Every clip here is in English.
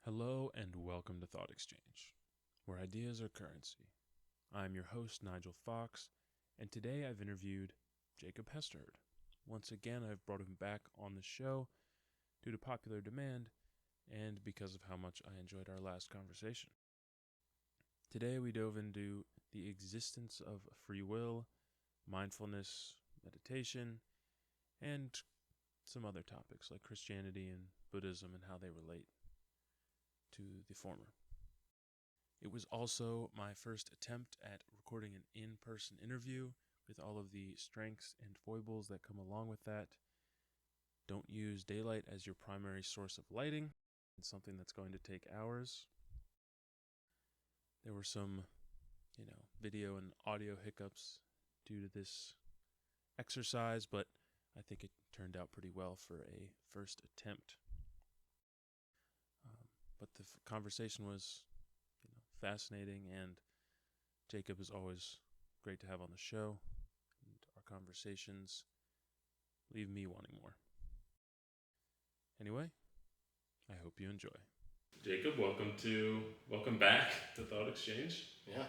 Hello and welcome to Thought Exchange, where ideas are currency. I'm your host, Nigel Fox, and today I've interviewed Jacob Hester-Heard. Once again, I've brought him back on the show due to popular demand and because of how much I enjoyed our last conversation. Today we dove into the existence of free will, mindfulness, meditation, and some other topics like Christianity and Buddhism and how they relate to the former. It was also my first attempt at recording an in-person interview with all of the strengths and foibles that come along with that. Don't use daylight as your primary source of lighting. It's something that's going to take hours. There were some, video and audio hiccups due to this exercise, but I think it turned out pretty well for a first attempt. But the conversation was, fascinating, and Jacob is always great to have on the show, and our conversations leave me wanting more. Anyway, I hope you enjoy. Jacob, welcome back to Thought Exchange. Yeah,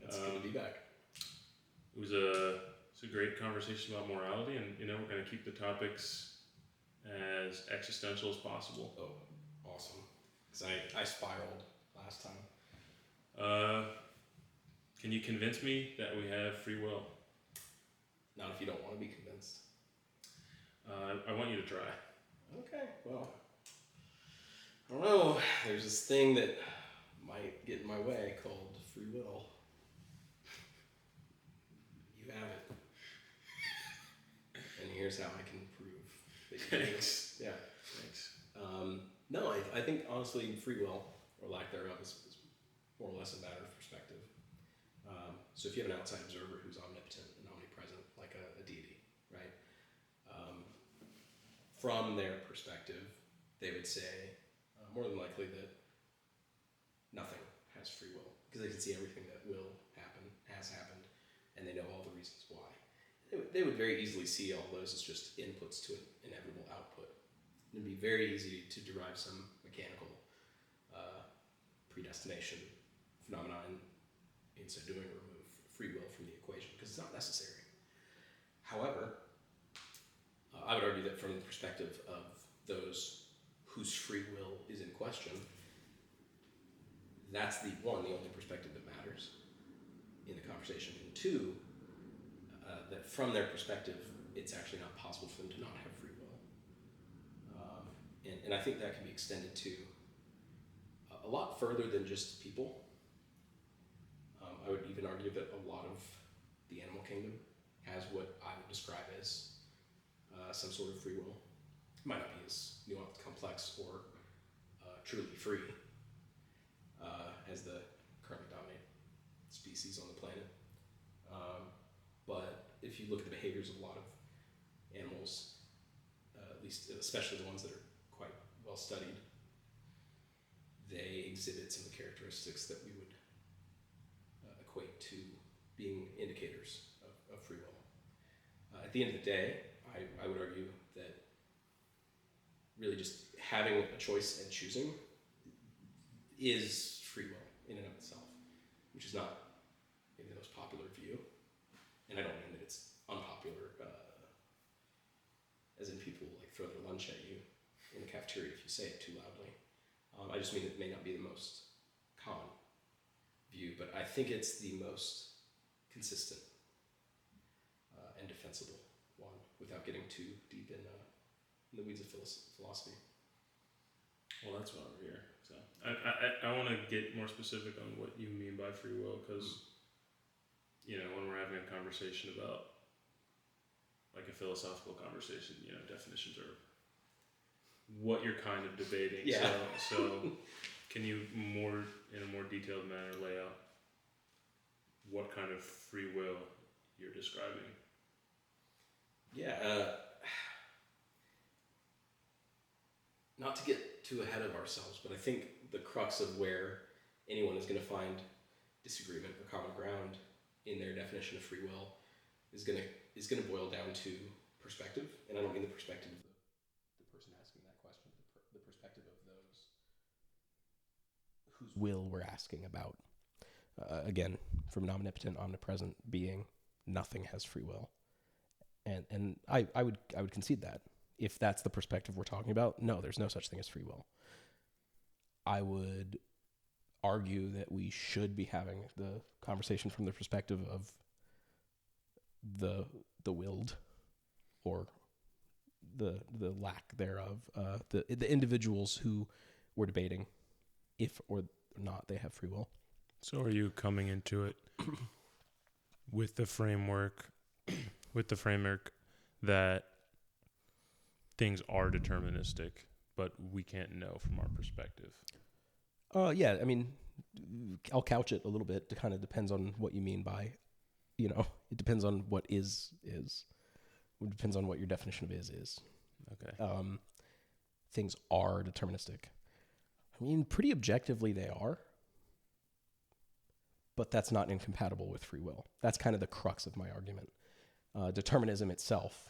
it's good to be back. It was a great conversation about morality, and we're going to keep the topics as existential as possible. Oh, awesome! Because I spiraled last time. Can you convince me that we have free will? Not if you don't want to be convinced. I want you to try. Okay, well, I don't know. There's this thing that might get in my way called free will. You have it. And here's how I can prove that you do. Thanks. Yeah. Thanks. No, I think honestly free will, or lack thereof, is more or less a matter of perspective. So if you have an outside observer who's omnipotent and omnipresent, like a deity, right? From their perspective, they would say, more than likely, that nothing has free will, because they can see everything that will happen, has happened, and they know all the reasons why. They would very easily see all those as just inputs to an inevitable output. It would be very easy to derive some mechanical predestination phenomenon, in so doing, remove free will from the equation, because it's not necessary. However, I would argue that from the perspective of those whose free will is in question, that's the only perspective that matters in the conversation. And two, that from their perspective, it's actually not possible for them to not have free will. And I think that can be extended to a lot further than just people. I would even argue that a lot of the animal kingdom has what I would describe as some sort of free will. It might not be as nuanced, complex, or truly free as the currently dominant species on the planet. But if you look at the behaviors of a lot of animals, at least especially the ones that are quite well studied, they exhibit some of the characteristics that we would equate to being indicators of free will. At the end of the day, I would argue that really just having a choice and choosing is free will in and of itself, which is not maybe the most popular view. And I don't mean that it's unpopular, as in people like throw their lunch at you in the cafeteria if you say it too loudly. I just mean it may not be the most common view, but I think it's the most consistent and defensible one, without getting too deep in the weeds of philosophy. Well, that's why we're here. So I want to get more specific on what you mean by free will, because when we're having a conversation about, like a philosophical conversation, definitions are what you're kind of debating. Yeah. So can you in a more detailed manner lay out what kind of free will you're describing? Yeah. Not to get too ahead of ourselves, but I think the crux of where anyone is going to find disagreement or common ground in their definition of free will is going to boil down to perspective, and I don't mean the perspective of the person asking that question, the perspective of those will we're asking about? Again, from an omnipotent, omnipresent being, nothing has free will. And I would concede that. If that's the perspective we're talking about, no, there's no such thing as free will. I would argue that we should be having the conversation from the perspective of the willed, or the lack thereof, the individuals who we're debating if or not they have free will. So are you coming into it with the framework that things are deterministic, but we can't know from our perspective? Yeah, I mean, I'll couch it a little bit. It kind of depends on what you mean by, it depends on what is. It depends on what your definition of is. Okay. Things are deterministic. I mean, pretty objectively they are, but that's not incompatible with free will. That's kind of the crux of my argument. Determinism itself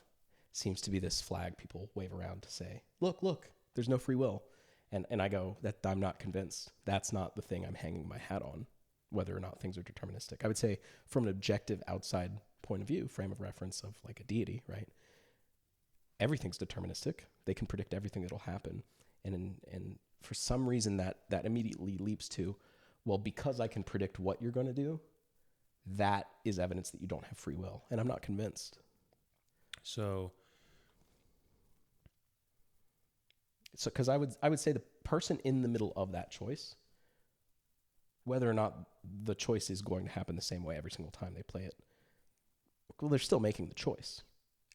seems to be this flag people wave around to say, look, there's no free will. And I go, that I'm not convinced. That's not the thing I'm hanging my hat on, whether or not things are deterministic. I would say from an objective outside point of view, frame of reference of like a deity, right? Everything's deterministic. They can predict everything that'll happen. And for some reason that immediately leaps to, well, because I can predict what you're going to do, that is evidence that you don't have free will. And I'm not convinced. So because I would say the person in the middle of that choice, whether or not the choice is going to happen the same way every single time they play it, well, they're still making the choice,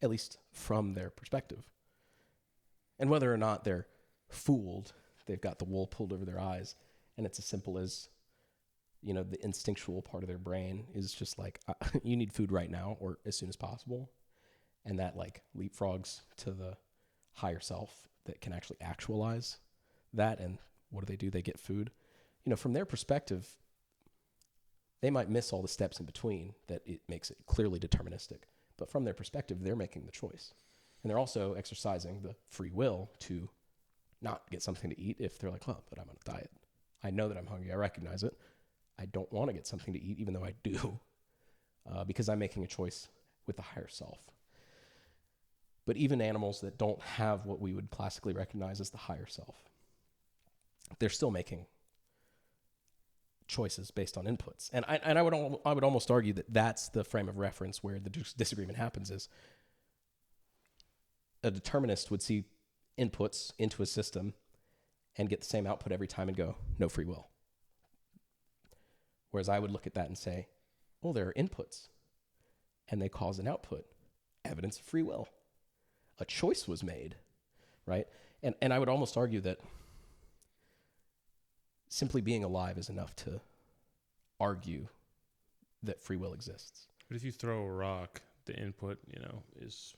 at least from their perspective. And whether or not they're fooled, they've got the wool pulled over their eyes, and it's as simple as, the instinctual part of their brain is just like, you need food right now or as soon as possible. And that like leapfrogs to the higher self that can actually actualize that. And what do? They get food. From their perspective, they might miss all the steps in between that it makes it clearly deterministic. But from their perspective, they're making the choice. And they're also exercising the free will to not get something to eat if they're like, but I'm on a diet. I know that I'm hungry. I recognize it. I don't want to get something to eat, even though I do, because I'm making a choice with the higher self. But even animals that don't have what we would classically recognize as the higher self, they're still making choices based on inputs. And I would almost argue that that's the frame of reference where the disagreement happens. Is a determinist would see inputs into a system and get the same output every time and go, no free will. Whereas I would look at that and say, well, there are inputs and they cause an output, evidence of free will. A choice was made, right? And I would almost argue that simply being alive is enough to argue that free will exists. But if you throw a rock, the input, is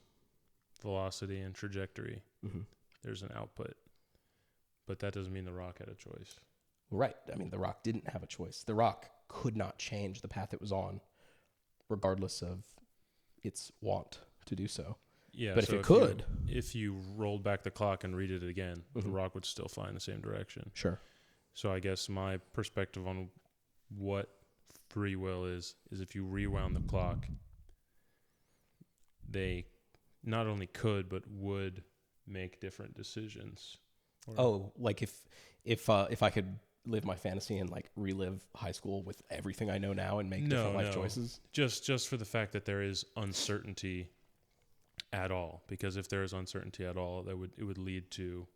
velocity and trajectory. Mm-hmm. There's an output. But that doesn't mean the rock had a choice. Right. I mean, the rock didn't have a choice. The rock could not change the path it was on, regardless of its want to do so. Yeah, but so if you rolled back the clock and read it again, mm-hmm. the rock would still fly in the same direction. Sure. So I guess my perspective on what free will is if you rewound the clock, they not only could but would make different decisions. Like if I could live my fantasy and like relive high school with everything I know now and make different life choices? Just for the fact that there is uncertainty at all, because if there is uncertainty at all, it would lead to,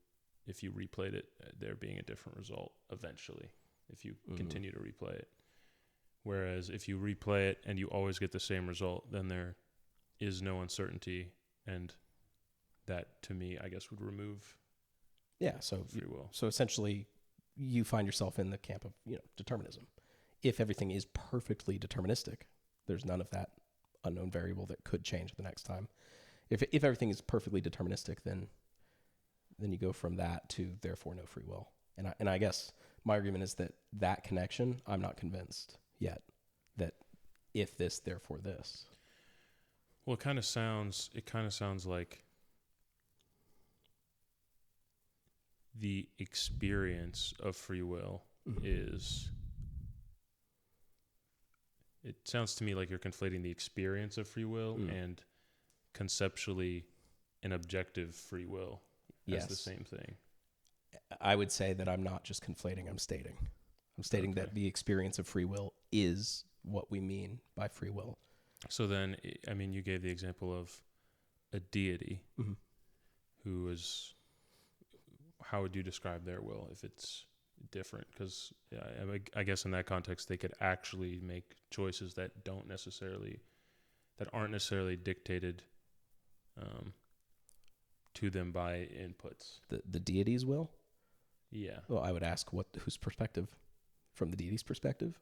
if you replayed it, there being a different result eventually if you continue to replay it. Whereas if you replay it and you always get the same result, then there is no uncertainty, and that to me, I guess, would remove free will. So essentially, you find yourself in the camp of determinism. If everything is perfectly deterministic, there's none of that unknown variable that could change the next time. If everything is perfectly deterministic, then you go from that to therefore no free will. And I guess my argument is that connection, I'm not convinced yet that if this, therefore this. Well, it kind of sounds like the experience of free will is, it sounds to me like you're conflating the experience of free will and conceptually an objective free will as the same thing. I would say that I'm not just conflating, I'm stating. I'm stating that the experience of free will is what we mean by free will. So then, I mean, you gave the example of a deity who is, how would you describe their will if it's different? Because I guess in that context, they could actually make choices that aren't necessarily dictated to them by inputs. The deity's will? Yeah. Well, I would ask whose perspective? From the deity's perspective?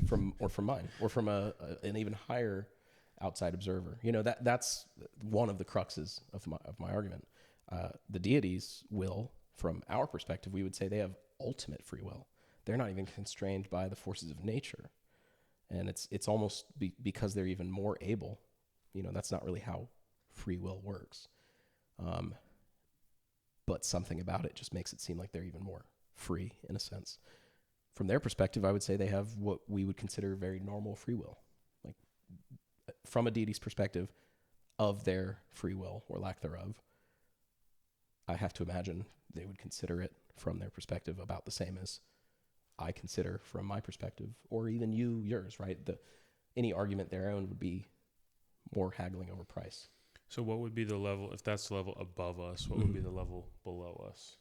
from mine? Or from an even higher outside observer? You know, that's one of the cruxes of my argument. The deity's will, from our perspective, we would say they have ultimate free will. They're not even constrained by the forces of nature. And it's almost because they're even more able. You know, that's not really how free will works. But something about it just makes it seem like they're even more free, in a sense. From their perspective, I would say they have what we would consider very normal free will. Like, from a deity's perspective of their free will, or lack thereof, I have to imagine they would consider it from their perspective about the same as I consider from my perspective, or even yours, right? Any argument their own would be more haggling over price. So what would be the level, if that's the level above us, what would be the level below us?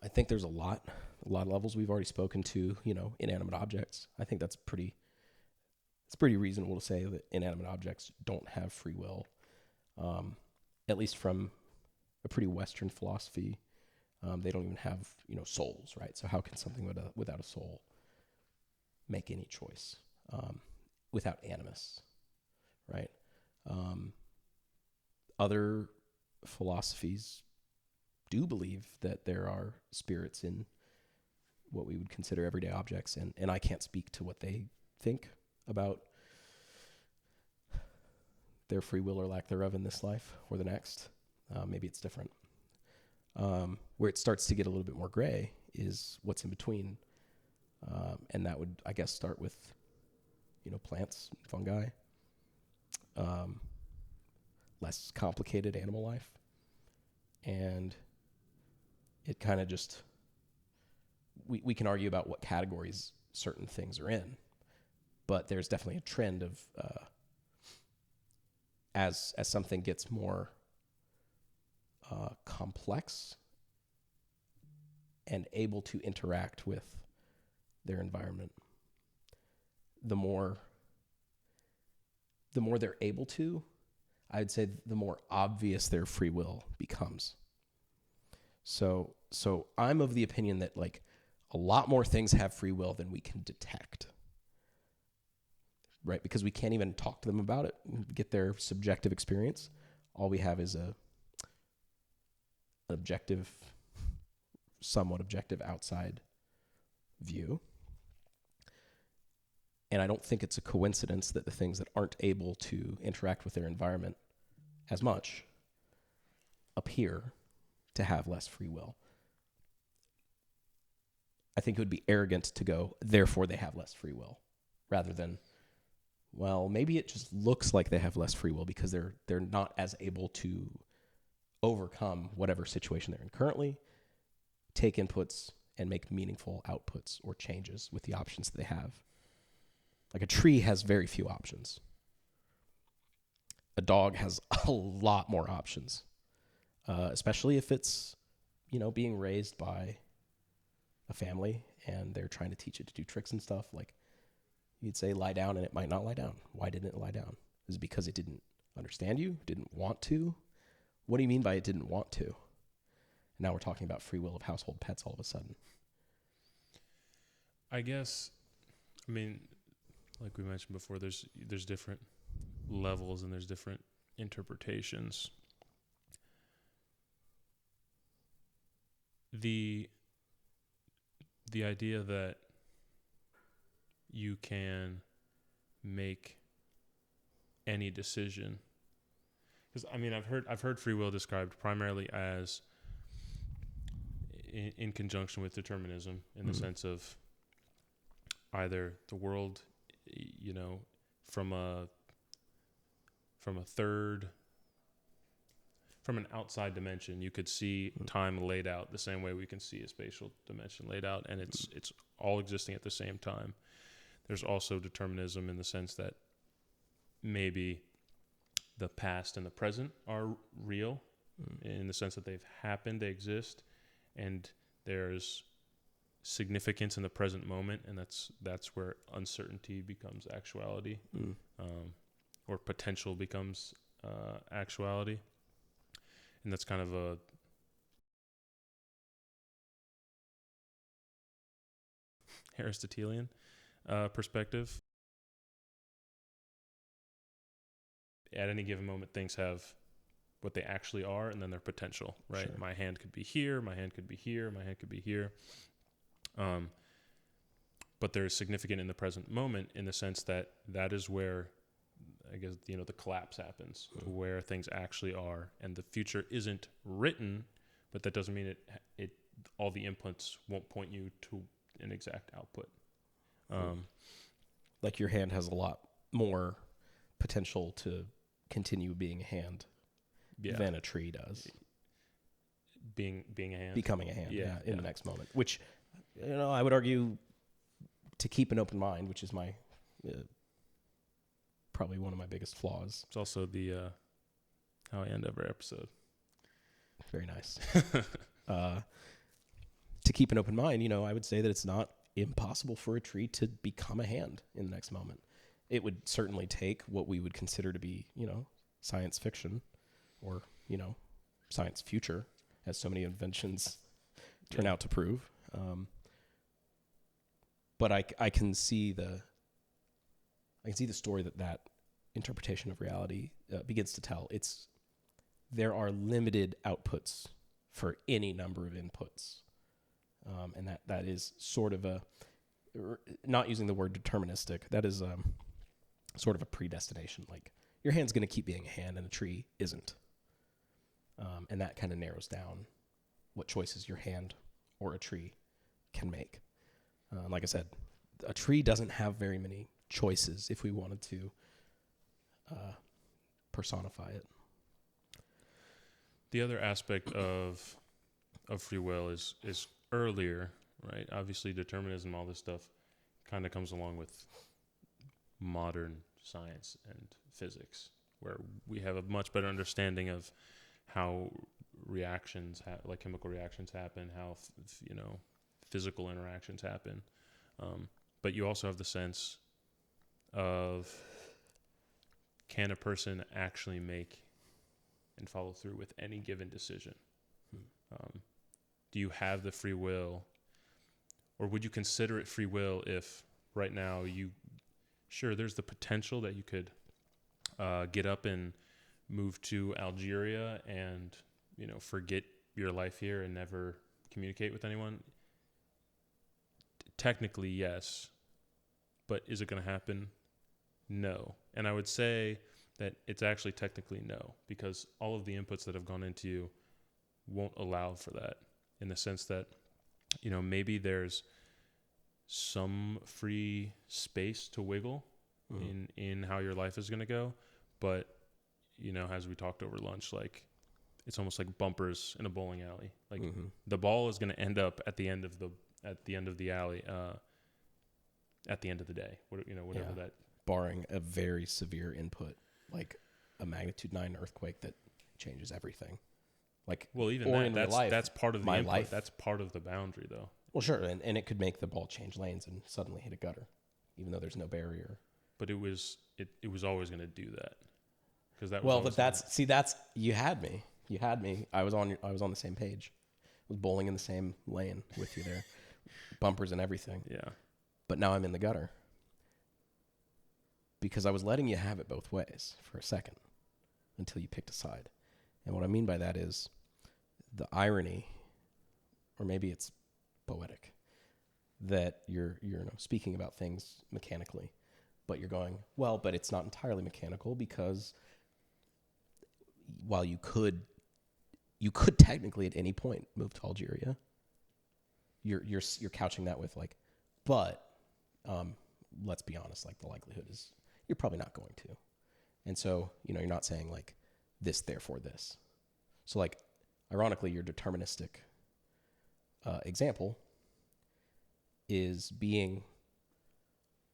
I think there's a lot of levels. We've already spoken to, inanimate objects. I think it's pretty reasonable to say that inanimate objects don't have free will, at least from a pretty Western philosophy. They don't even have, souls, right? So how can something without a soul make any choice without animus, right? Other philosophies do believe that there are spirits in what we would consider everyday objects, and I can't speak to what they think about their free will or lack thereof in this life or the next. Maybe it's different. Where it starts to get a little bit more gray is what's in between, and that would, I guess, start with, plants, fungi, less complicated animal life, and it kind of just, we can argue about what categories certain things are in, but there's definitely a trend of as something gets more complex and able to interact with their environment, the more they're able to, I'd say the more obvious their free will becomes. So I'm of the opinion that, like, a lot more things have free will than we can detect, right? Because we can't even talk to them about it, get their subjective experience. All we have is an objective, somewhat objective outside view. And I don't think it's a coincidence that the things that aren't able to interact with their environment as much appear to have less free will. I think it would be arrogant to go, therefore they have less free will, rather than, well, maybe it just looks like they have less free will because they're not as able to overcome whatever situation they're in currently, take inputs, and make meaningful outputs or changes with the options that they have. Like, a tree has very few options. A dog has a lot more options, especially if it's, being raised by a family and they're trying to teach it to do tricks and stuff. Like, you'd say lie down and it might not lie down. Why didn't it lie down? Is it because it didn't understand you? Didn't want to? What do you mean by it didn't want to? Now we're talking about free will of household pets all of a sudden. I guess, like we mentioned before, there's different levels and there's different interpretations. The idea that you can make any decision, because I've heard free will described primarily as in conjunction with determinism, in the sense of either the world, from an outside dimension, you could see time laid out the same way we can see a spatial dimension laid out, and it's all existing at the same time. There's also determinism in the sense that maybe the past and the present are real, in the sense that they've happened, they exist, and there's significance in the present moment, and that's where uncertainty becomes actuality, or potential becomes actuality. And that's kind of a Aristotelian perspective. At any given moment, things have what they actually are, and then their potential, right? Sure. My hand could be here, my hand could be here, my hand could be here. But they're significant in the present moment, in the sense that is where, I guess, the collapse happens, where things actually are, and the future isn't written, but that doesn't mean it all the inputs won't point you to an exact output. Like your hand has a lot more potential to continue being a hand than a tree does. Being a hand, becoming a hand, in the next moment. Which, I would argue, to keep an open mind, which is my probably one of my biggest flaws. It's also the how I end every episode. Very nice. To keep an open mind, I would say that it's not impossible for a tree to become a hand in the next moment. It would certainly take what we would consider to be, science fiction, or, science future, as so many inventions turn out to prove. But I can see the story that interpretation of reality begins to tell. There are limited outputs for any number of inputs, and that is sort of not using the word deterministic. That is sort of a predestination. Like, your hand's going to keep being a hand, and a tree isn't, and that kind of narrows down what choices your hand or a tree can make. Like I said, a tree doesn't have very many choices if we wanted to personify it. The other aspect of free will is earlier, right? Obviously, determinism, all this stuff, kind of comes along with modern science and physics, where we have a much better understanding of how reactions, like chemical reactions, happen, how physical interactions happen. But you also have the sense of, can a person actually make and follow through with any given decision? Do you have the free will, or would you consider it free will if right now there's the potential that you could get up and move to Algeria and forget your life here and never communicate with anyone? Technically, yes. But is it going to happen? No. And I would say that it's actually technically no, because all of the inputs that have gone into you won't allow for that, in the sense that, maybe there's some free space to wiggle in how your life is going to go. But, as we talked over lunch, like, it's almost like bumpers in a bowling alley. Like, the ball is going to end up at the end of the alley, at the end of the day, whatever that. Barring a very severe input, like a magnitude 9 earthquake that changes everything. Like, well, even that's part of the input. Life. That's part of the boundary, though. Well, sure, and it could make the ball change lanes and suddenly hit a gutter, even though there's no barrier. But it was always going to do that, because that. That's you had me. You had me. I was on the same page. I was bowling in the same lane with you there, bumpers and everything. Yeah. But now I'm in the gutter, because I was letting you have it both ways for a second until you picked a side. And what I mean by that is the irony, or maybe it's poetic, that you're speaking about things mechanically, but you're going, well, but it's not entirely mechanical, because while you could technically at any point move to Algeria, you're couching that with like, but let's be honest, like the likelihood is you're probably not going to. And so, you're not saying like this, therefore this. So like, ironically, your deterministic example is being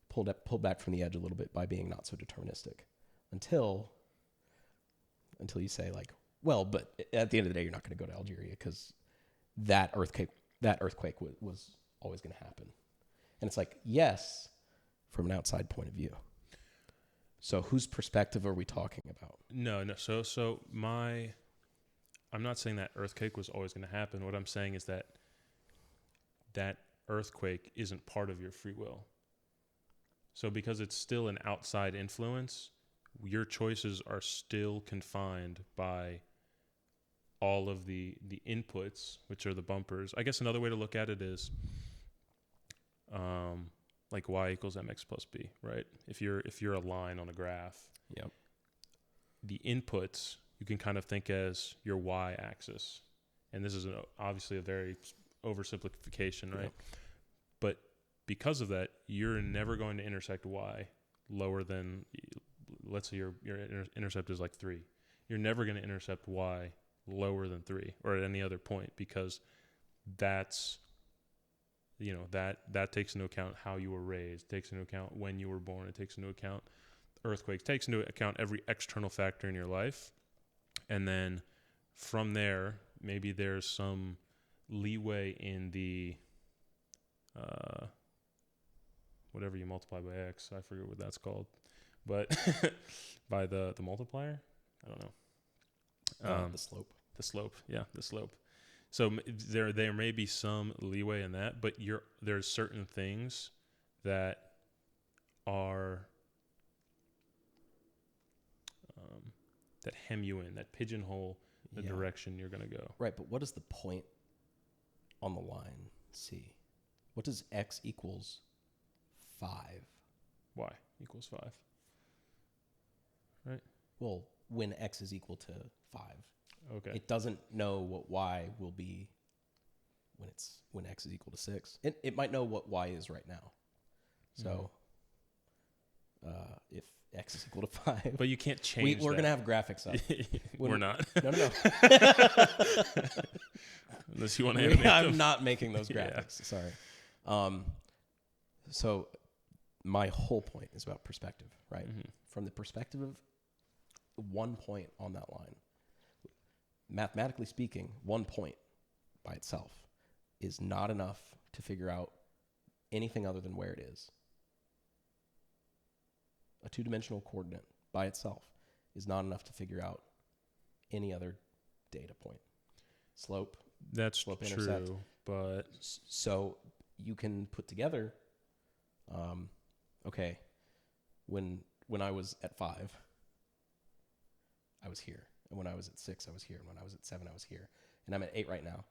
pulled back from the edge a little bit by being not so deterministic until you say like, well, but at the end of the day, you're not going to go to Algeria because that earthquake was always going to happen. And it's like, yes, from an outside point of view. So whose perspective are we talking about? No. So I'm not saying that earthquake was always going to happen. What I'm saying is that earthquake isn't part of your free will. So because it's still an outside influence, your choices are still confined by all of the inputs, which are the bumpers. I guess another way to look at it is like y equals mx plus b, right? If you're a line on a graph, yep, the inputs you can kind of think as your y-axis. And this is obviously a very oversimplification, right? Yep. But because of that, you're never going to intersect y lower than, let's say your intercept is like 3. You're never going to intercept y lower than 3 or at any other point, because that's, that takes into account how you were raised, takes into account when you were born, it takes into account earthquakes, takes into account every external factor in your life. And then from there, maybe there's some leeway in the whatever you multiply by x, I forget what that's called, but by the multiplier, I don't know. The slope. The slope. So there may be some leeway in that, but there's certain things that are that hem you in, that pigeonhole the direction you're going to go. Right, but what is the point on the line C? What does x equals 5? Y equals 5. Right? Well, when x is equal to 5. Okay. It doesn't know what y will be when x is equal to 6. It might know what y is right now. So if x is equal to 5. But you can't change we're going to have graphics up. We're not. No. Unless you want to animate them. I'm not making those graphics. Yeah. Sorry. So my whole point is about perspective, right? Mm-hmm. From the perspective of one point on that line, mathematically speaking, 1 point by itself is not enough to figure out anything other than where it is. A two-dimensional coordinate by itself is not enough to figure out any other data point. Slope. That's slope, true, intercept. But so you can put together, okay, when I was at 5, I was here. And when I was at 6, I was here. And when I was at 7, I was here. And I'm at 8 right now.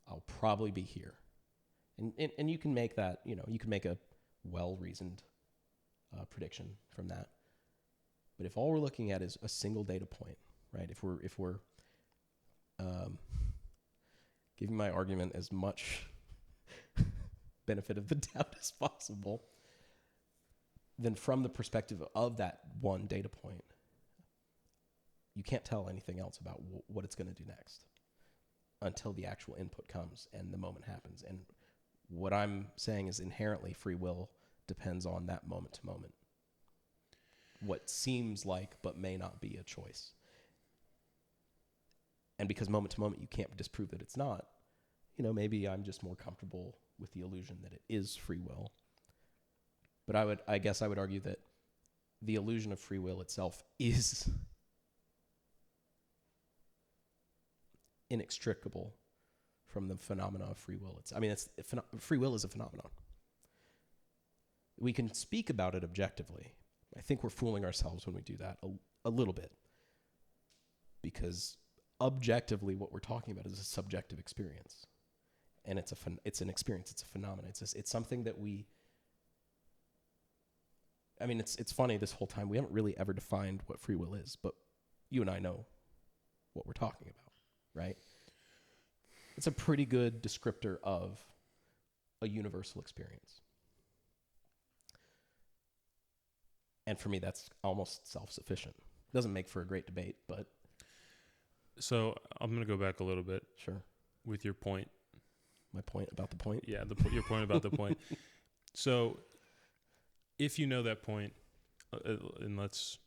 I'll probably be here. And you can make that, you can make a well-reasoned prediction from that. But if all we're looking at is a single data point, right? If we're giving my argument as much benefit of the doubt as possible, then from the perspective of that one data point, you can't tell anything else about what it's going to do next until the actual input comes and the moment happens. And what I'm saying is inherently free will depends on that moment to moment. What seems like but may not be a choice. And because moment to moment you can't disprove that it's not, maybe I'm just more comfortable with the illusion that it is free will. But I guess I would argue that the illusion of free will itself is inextricable from the phenomena of free will. Free will is a phenomenon. We can speak about it objectively. I think we're fooling ourselves when we do that a little bit, because objectively what we're talking about is a subjective experience, and it's an experience. It's a phenomenon. It's something that we. I mean, it's funny. This whole time we haven't really ever defined what free will is, but you and I know what we're talking about. Right? It's a pretty good descriptor of a universal experience. And for me, that's almost self-sufficient. Doesn't make for a great debate, but So I'm going to go back a little bit sure. with your point. My point about the point? Yeah, your point about the point. So if you know that point, and let's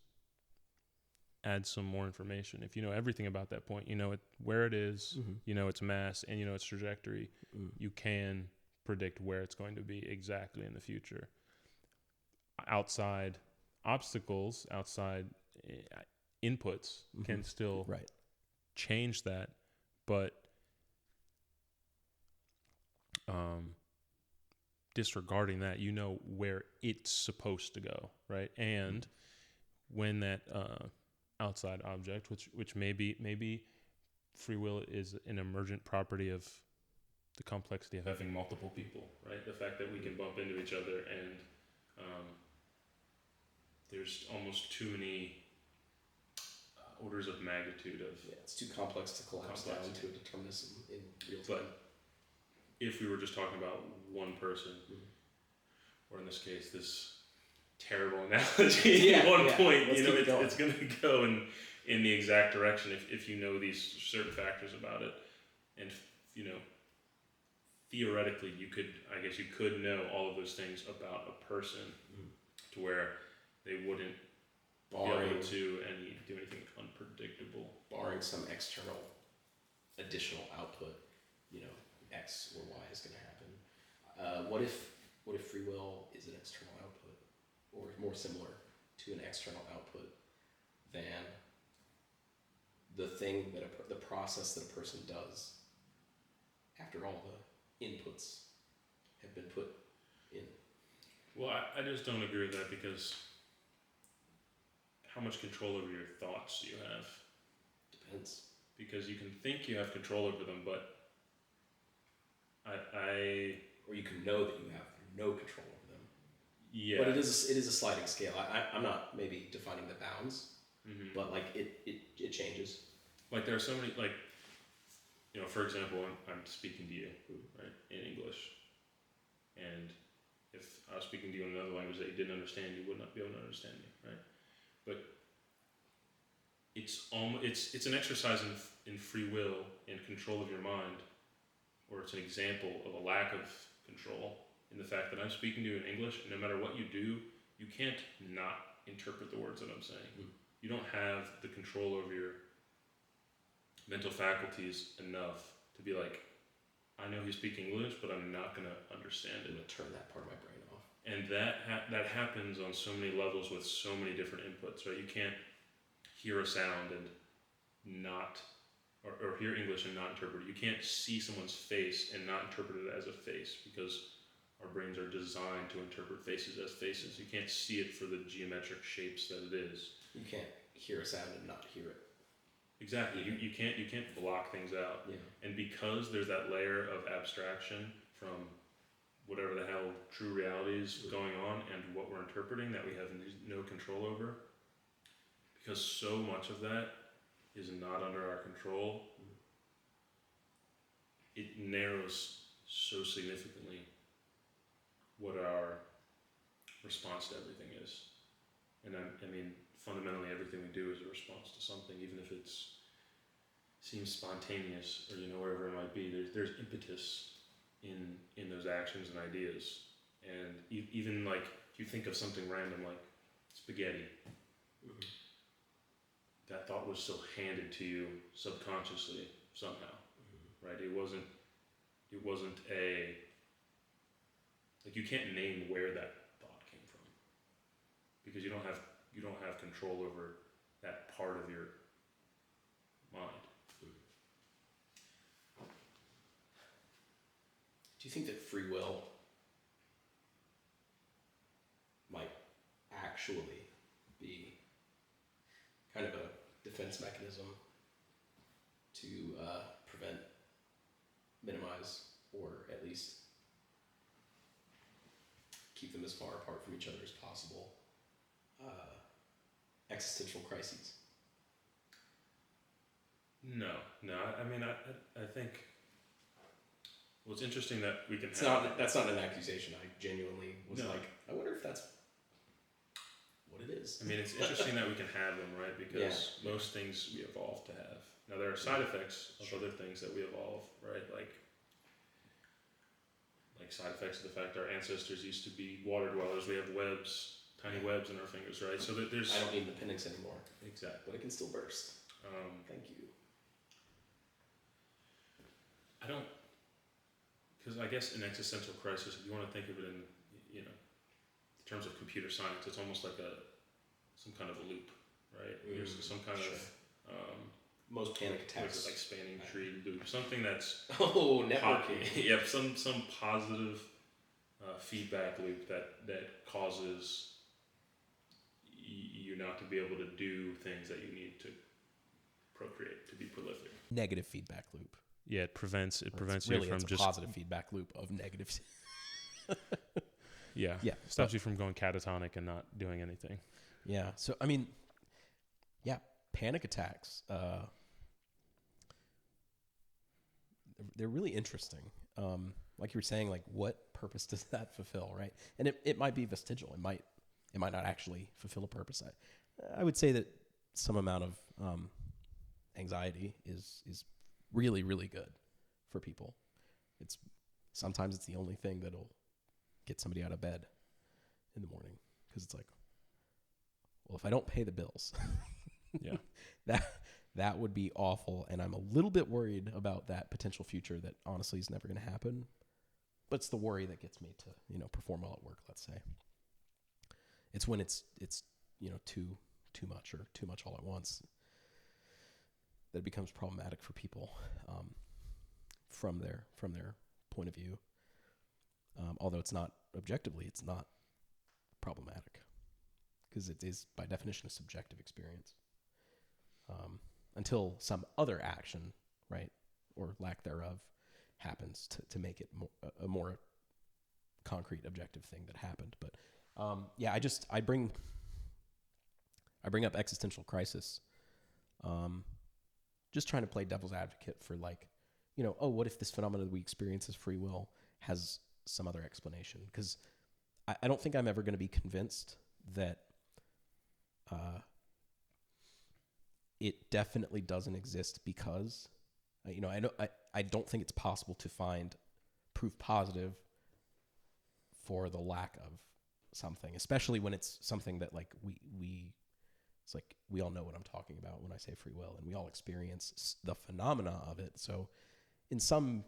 add some more information. If you know everything about that point, you know where it is, Mm-hmm. you know its mass, and you know its trajectory, you can predict where it's going to be exactly in the future. Outside obstacles, outside inputs can still change that, but disregarding that, you know where it's supposed to go, right? And when that outside object, which maybe free will is an emergent property of the complexity of having multiple people, right? The fact that we can bump into each other and there's almost too many orders of magnitude of... Yeah, it's too complex to collapse down to a determinism in real time. But if we were just talking about one person, or in this case, this terrible analogy at one point, it's going to go in the exact direction if you know these certain factors about it. And, theoretically, you could know all of those things about a person to where they wouldn't be able to do anything unpredictable. Barring some external additional output, X or Y is going to happen. What if free will is an external output, or more similar to an external output than the thing that the process that a person does after all the inputs have been put in? Well, I just don't agree with that, because how much control over your thoughts do you have? Depends. Because you can think you have control over them, but or you can know that you have no control over them. Yeah. But it is a sliding scale. I'm not maybe defining the bounds, but like it changes. Like there are so many, like, for example, I'm speaking to you, right, in English, and if I was speaking to you in another language that you didn't understand, you would not be able to understand me, right? But it's an exercise in free will and control of your mind, or it's an example of a lack of control in the fact that I'm speaking to you in English, and no matter what you do, you can't not interpret the words that I'm saying. You don't have the control over your mental faculties enough to be like, I know he's speaking English, but I'm not going to understand it. I'm going to turn that part of my brain off. And that happens on so many levels with so many different inputs, right? You can't hear a sound and not, or hear English and not interpret it. You can't see someone's face and not interpret it as a face, because our brains are designed to interpret faces as faces. You can't see it for the geometric shapes that it is. You can't hear a sound and not hear it. Exactly. You can't block things out. Yeah. And because there's that layer of abstraction from whatever the hell true reality is going on and what we're interpreting that we have no control over, because so much of that is not under our control, it narrows so significantly what our response to everything is. And I mean, fundamentally, everything we do is a response to something, even if it seems spontaneous or wherever it might be. There's impetus in those actions and ideas. And even like if you think of something random like spaghetti, that thought was still handed to you subconsciously somehow, right? It wasn't a, like, you can't name where that thought came from, because you don't have control over that part of your mind. Do you think that free will might actually be kind of a defense mechanism to prevent, minimize, or at least keep them as far apart from each other as possible existential crises? No. I mean, I think Well, it's interesting that we can That's not an accusation. I genuinely was No. like, I wonder if that's what it is. I mean, it's interesting that we can have them, right? Because most things we evolved to have. Now, there are side effects of other things that we evolve, right? Like side effects of the fact our ancestors used to be water dwellers. We have webs, tiny webs in our fingers, right? So that there's... I don't need an appendix anymore. Exactly. But it can still burst. Thank you. I don't... Because I guess in existential crisis, if you want to think of it in, in terms of computer science, it's almost like some kind of a loop, right? There's some kind of... Most panic attacks. Like spanning tree loop. Something that's... networking. Yep, some positive feedback loop that causes you not to be able to do things that you need to procreate, to be prolific. Negative feedback loop. Yeah, it prevents really, you from it's just... a positive feedback loop of negatives. Yeah. Stops you from going catatonic and not doing anything. Yeah. So, I mean, panic attacks... they're really interesting. Like you were saying, like what purpose does that fulfill, right? And it might be vestigial. It might not actually fulfill a purpose. I would say that some amount of anxiety is really, really good for people. Sometimes it's the only thing that'll get somebody out of bed in the morning, because it's like, well, if I don't pay the bills, that would be awful, and I'm a little bit worried about that potential future that honestly is never going to happen. But it's the worry that gets me to, perform well at work, let's say. It's when it's too much or too much all at once that it becomes problematic for people from their point of view. Although it's not objectively, it's not problematic, because it is by definition a subjective experience. Until some other action, right, or lack thereof, happens to make it a more concrete, objective thing that happened. But I bring up existential crisis, just trying to play devil's advocate for, like, what if this phenomenon that we experience as free will has some other explanation? Because I don't think I'm ever going to be convinced that it definitely doesn't exist, because, I don't think it's possible to find proof positive for the lack of something, especially when it's something that, like, it's like we all know what I'm talking about when I say free will, and we all experience the phenomena of it. So in some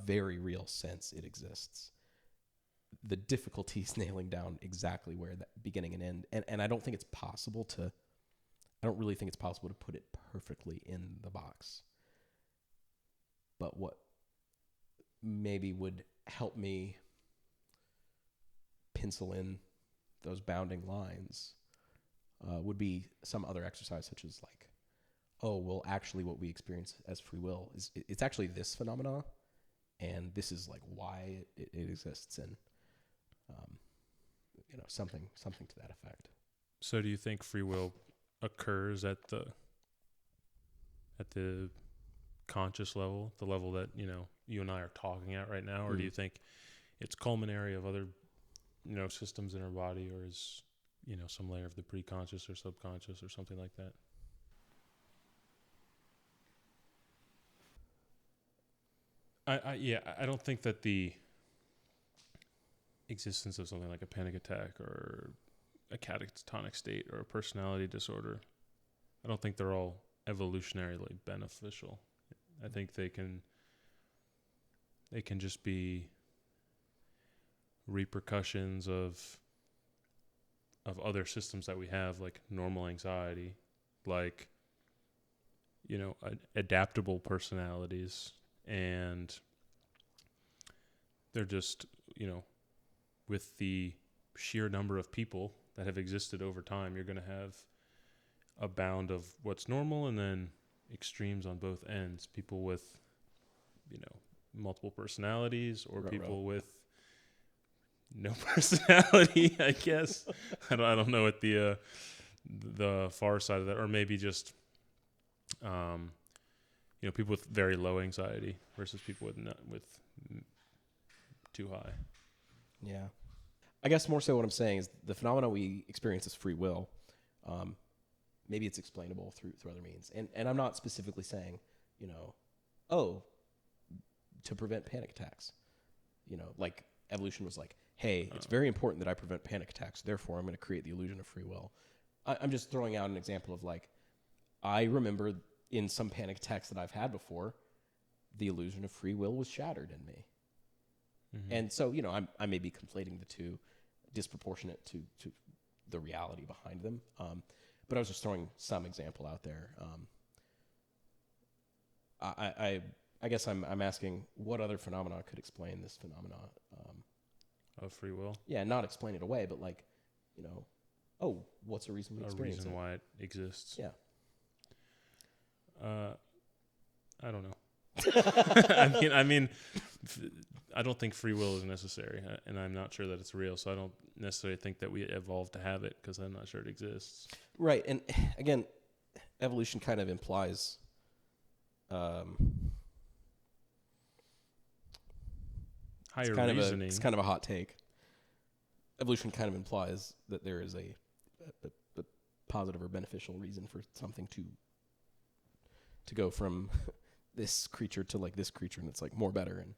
very real sense, it exists. The difficulty is nailing down exactly where that beginning and end, and I don't think it's possible to. I don't really think it's possible to put it perfectly in the box. But what maybe would help me pencil in those bounding lines would be some other exercise, such as, like, actually what we experience as free will it's actually this phenomena, and this is, like, why it exists, and something to that effect. So do you think free will occurs at the conscious level, the level that you and I are talking at right now, or do you think it's culminary of other systems in our body, or is some layer of the preconscious or subconscious or something like that? I don't think that the existence of something like a panic attack or a catatonic state or a personality disorder, I don't think they're all evolutionarily beneficial. I think they can just be repercussions of other systems that we have, like normal anxiety, like adaptable personalities, and they're just with the sheer number of people that have existed over time, you're going to have a bound of what's normal and then extremes on both ends. People with, multiple personalities, or people with no personality, I guess. I don't know what the far side of that, or maybe just, people with very low anxiety versus people with too high. Yeah. I guess more so what I'm saying is the phenomena we experience as free will, maybe it's explainable through other means. And I'm not specifically saying, to prevent panic attacks. Like evolution was like, hey, it's very important that I prevent panic attacks. Therefore, I'm going to create the illusion of free will. I'm just throwing out an example of like, I remember in some panic attacks that I've had before, the illusion of free will was shattered in me. Mm-hmm. And so, I may be conflating the two, disproportionate to the reality behind them. But I was just throwing some example out there. I guess I'm asking what other phenomena could explain this phenomena of free will. Yeah, not explain it away, but like, what's a reason we experience it? A reason why it exists. Yeah. I don't know. I mean, I don't think free will is necessary, and I'm not sure that it's real. So I don't necessarily think that we evolved to have it because I'm not sure it exists. Right, and again, evolution kind of implies, higher reasoning. It's kind of a hot take. Evolution kind of implies that there is a positive or beneficial reason for something to go from this creature to like this creature, and it's like more better. And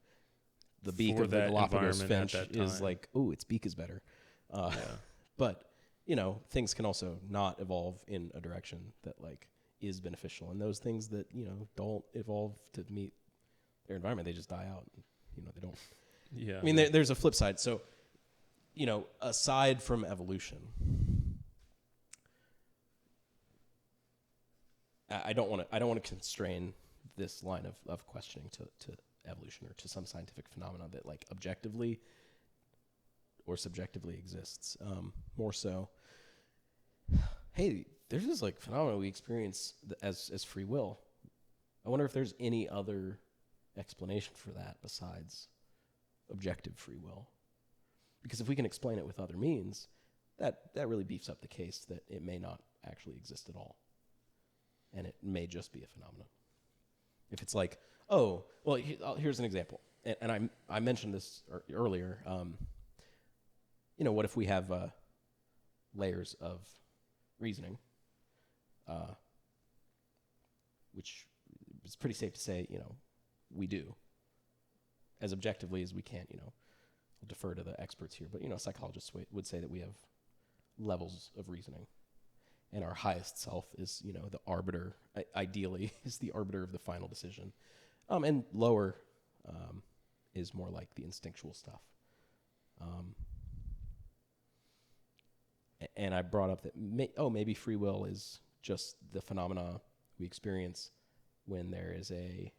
the beak of the Galapagos finch is like, its beak is better. But things can also not evolve in a direction that like is beneficial, and those things that don't evolve to meet their environment, they just die out. They don't. Yeah. I mean, there's a flip side. So, aside from evolution, I don't want to constrain this line of questioning to evolution or to some scientific phenomena that like objectively or subjectively exists. More so, hey, there's this like phenomena we experience as free will. I wonder if there's any other explanation for that besides objective free will. Because if we can explain it with other means, that really beefs up the case that it may not actually exist at all. And it may just be a phenomenon. If it's like, here's an example. And I mentioned this earlier. What if we have layers of reasoning, which is pretty safe to say, we do. As objectively as we can, I'll defer to the experts here, but, psychologists would say that we have levels of reasoning. And our highest self is, the arbiter, ideally, is the arbiter of the final decision. And lower is more like the instinctual stuff. And I brought up that, maybe free will is just the phenomena we experience when there is a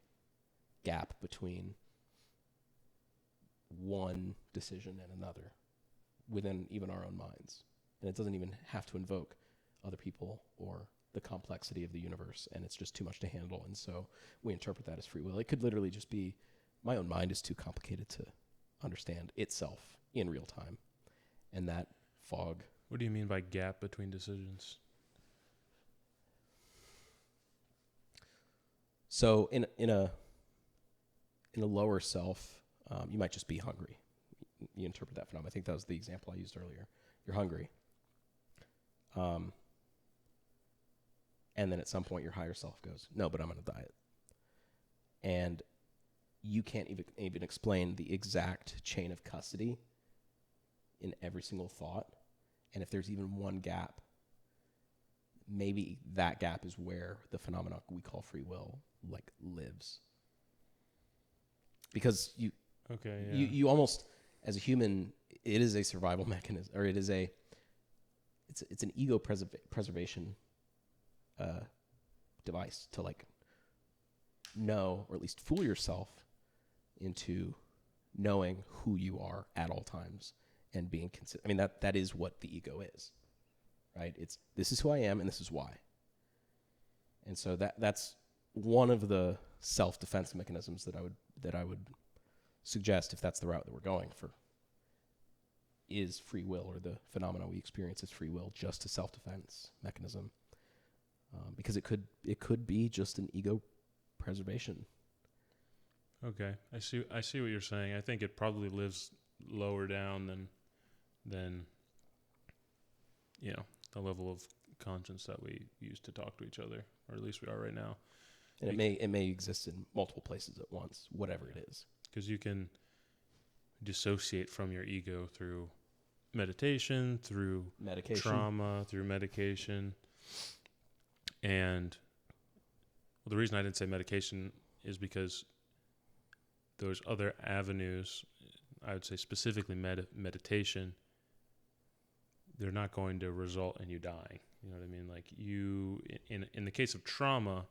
gap between one decision and another within even our own minds. And it doesn't even have to invoke other people or the complexity of the universe, and it's just too much to handle. And so we interpret that as free will. It could literally just be my own mind is too complicated to understand itself in real time. And that fog. What do you mean by gap between decisions? So in a lower self, you might just be hungry. You interpret that phenomenon. I think that was the example I used earlier. You're hungry. And then at some point your higher self goes, no, but I'm on a diet. And you can't even explain the exact chain of custody in every single thought. And if there's even one gap, maybe that gap is where the phenomenon we call free will like lives. Because you almost, as a human, it is a survival mechanism, or it's an ego preservation device to like know, or at least fool yourself into knowing who you are at all times and being consistent. I mean, that is what the ego is, right? It's this is who I am and this is why. And so that's one of the self-defense mechanisms that I would suggest, if that's the route that we're going for, is free will, or the phenomena we experience as free will, just a self-defense mechanism. Because it could be just an ego preservation. Okay, I see what you're saying. I think it probably lives lower down than the level of conscience that we use to talk to each other, or at least we are right now. And it may exist in multiple places at once, whatever it is. Because you can dissociate from your ego through meditation, through Medication. trauma, through medication. And the reason I didn't say medication is because those other avenues, I would say specifically meditation, they're not going to result in you dying. You know what I mean? Like in the case of trauma,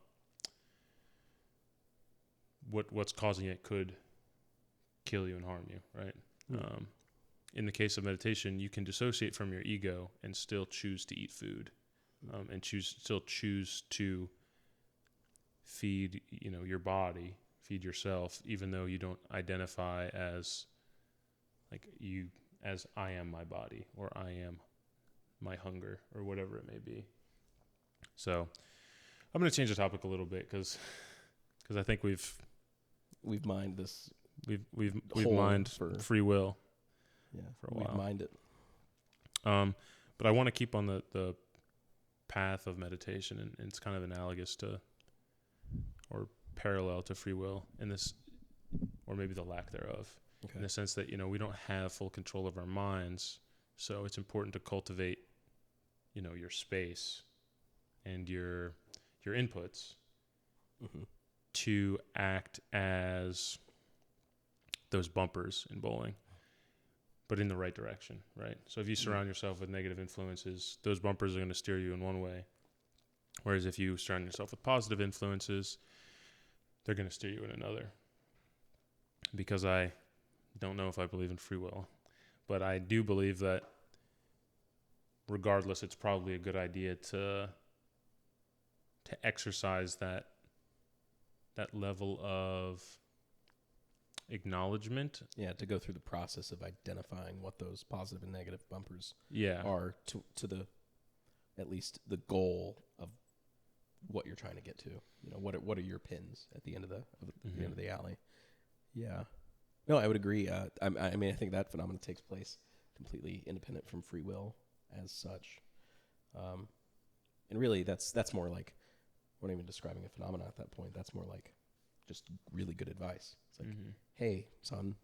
what's causing it could kill you and harm you, right? Mm. In the case of meditation, you can dissociate from your ego and still choose to eat food, and still choose to feed your body, feed yourself, even though you don't identify as I am my body, or I am my hunger, or whatever it may be. So I'm going to change the topic a little bit because I think we've mined this. We've mined free will. Yeah, for a while. We've mined it. But I want to keep on the path of meditation, and it's kind of analogous to, or parallel to, free will in this, or maybe the lack thereof, in the sense that we don't have full control of our minds, so it's important to cultivate your space and your inputs to act as those bumpers in bowling, but in the right direction, right? So if you surround yourself with negative influences, those bumpers are going to steer you in one way. Whereas if you surround yourself with positive influences, they're going to steer you in another. Because I don't know if I believe in free will, but I do believe that regardless, it's probably a good idea to exercise that level of acknowledgement. Yeah, to go through the process of identifying what those positive and negative bumpers Yeah. are to the, at least the goal of what you're trying to get to. What are your pins at the end of the end of the alley? Yeah. No, I would agree. I mean, I think that phenomenon takes place completely independent from free will as such. And really, that's more like, we're not even describing a phenomenon at that point. That's more like just really good advice. It's like, hey, son,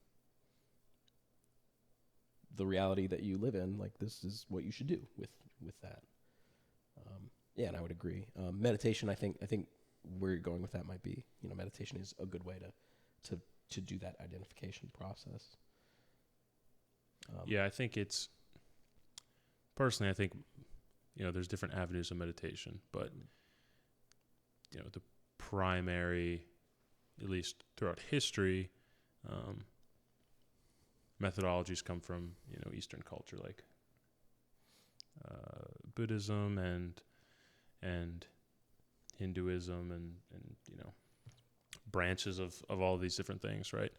the reality that you live in, like, this is what you should do with that. Yeah, and I would agree. Meditation, I think where you're going with that might be, meditation is a good way to do that identification process. Yeah, I think personally, I think, there's different avenues of meditation, but, the primary, at least throughout history, methodologies come from, Eastern culture, like Buddhism and Hinduism and branches of all these different things, right?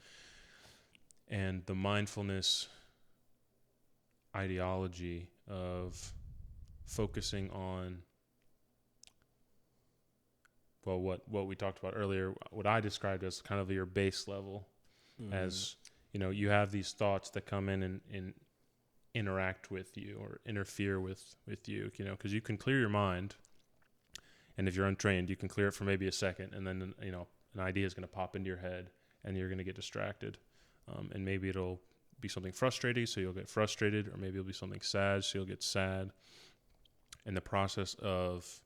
And the mindfulness ideology of focusing on, well, what we talked about earlier, what I described as kind of your base level, as you have these thoughts that come in and interact with you or interfere with you, because you can clear your mind, and if you're untrained, you can clear it for maybe a second, and then an idea is going to pop into your head, and you're going to get distracted, and maybe it'll be something frustrating, so you'll get frustrated, or maybe it'll be something sad, so you'll get sad. And the process of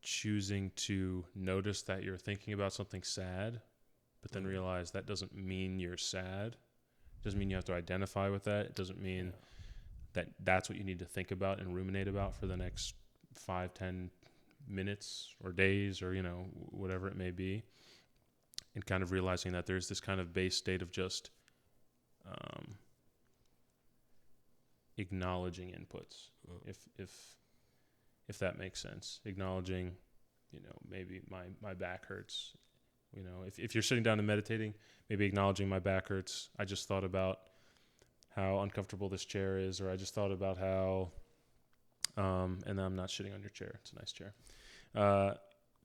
choosing to notice that you're thinking about something sad, but then realize that doesn't mean you're sad. It doesn't mean you have to identify with that. It doesn't mean that that's what you need to think about and ruminate about for the next 5-10 minutes or days, or whatever it may be. And kind of realizing that there's this kind of base state of just acknowledging inputs, if that makes sense. Acknowledging, maybe my back hurts. If you're sitting down and meditating, maybe acknowledging my back hurts. I just thought about how uncomfortable this chair is, or I just thought about how, and I'm not shitting on your chair. It's a nice chair.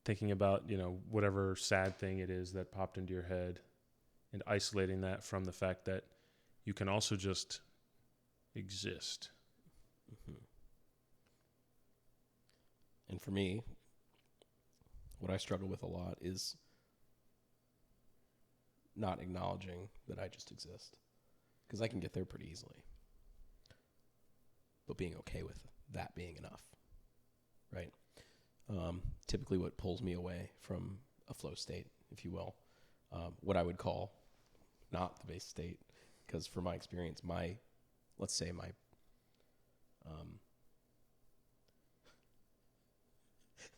thinking about, whatever sad thing it is that popped into your head and isolating that from the fact that you can also just exist. Mm-hmm. And for me, what I struggle with a lot is not acknowledging that I just exist. Because I can get there pretty easily. But being okay with that being enough, right? Typically what pulls me away from a flow state, if you will, what I would call not the base state, because from my experience, let's say my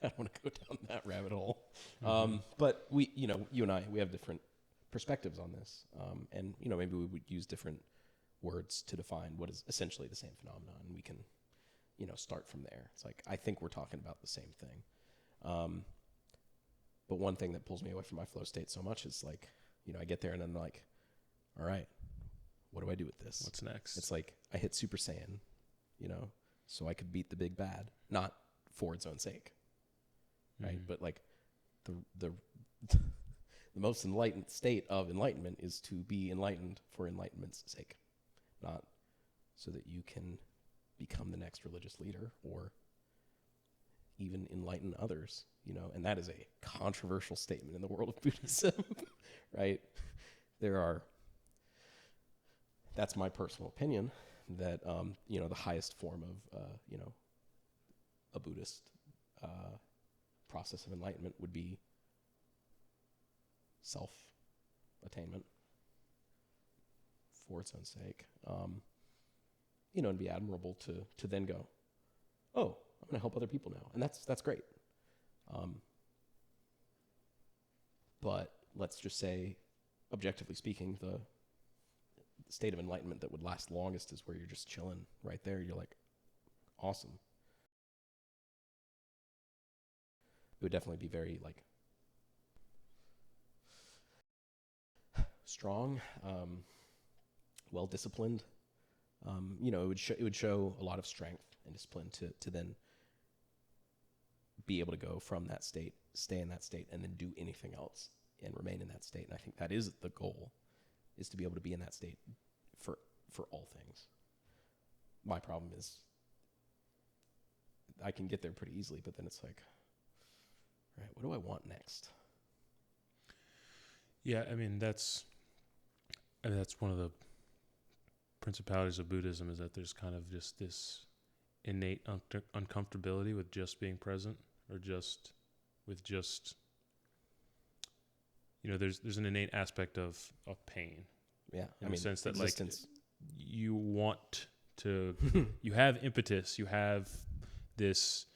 I don't want to go down that rabbit hole. But you and I, we have different perspectives on this. And, maybe we would use different words to define what is essentially the same phenomenon. And we can, start from there. It's like, I think we're talking about the same thing. But one thing that pulls me away from my flow state so much is like, I get there and I'm like, all right, what do I do with this? What's next? It's like I hit Super Saiyan, so I could beat the big bad, not for its own sake. Right. Mm-hmm. But like the most enlightened state of enlightenment is to be enlightened for enlightenment's sake, not so that you can become the next religious leader or even enlighten others, and that is a controversial statement in the world of Buddhism, right? That's my personal opinion that, the highest form of, a Buddhist, process of enlightenment would be self-attainment for its own sake, and be admirable to then go, oh, I'm going to help other people now. And that's great. But let's just say, objectively speaking, the state of enlightenment that would last longest is where you're just chilling right there. You're like, awesome. It would definitely be very like strong, well disciplined. It would show a lot of strength and discipline to then be able to go from that state, stay in that state, and then do anything else and remain in that state. And I think that is the goal, is to be able to be in that state for all things. My problem is I can get there pretty easily, but then it's like, all right, what do I want next? Yeah, that's one of the principalities of Buddhism, is that there's kind of just this innate uncomfortability with just being present, or just there's an innate aspect of pain. Yeah, in the sense that existence. Like you want to, you have impetus, you have this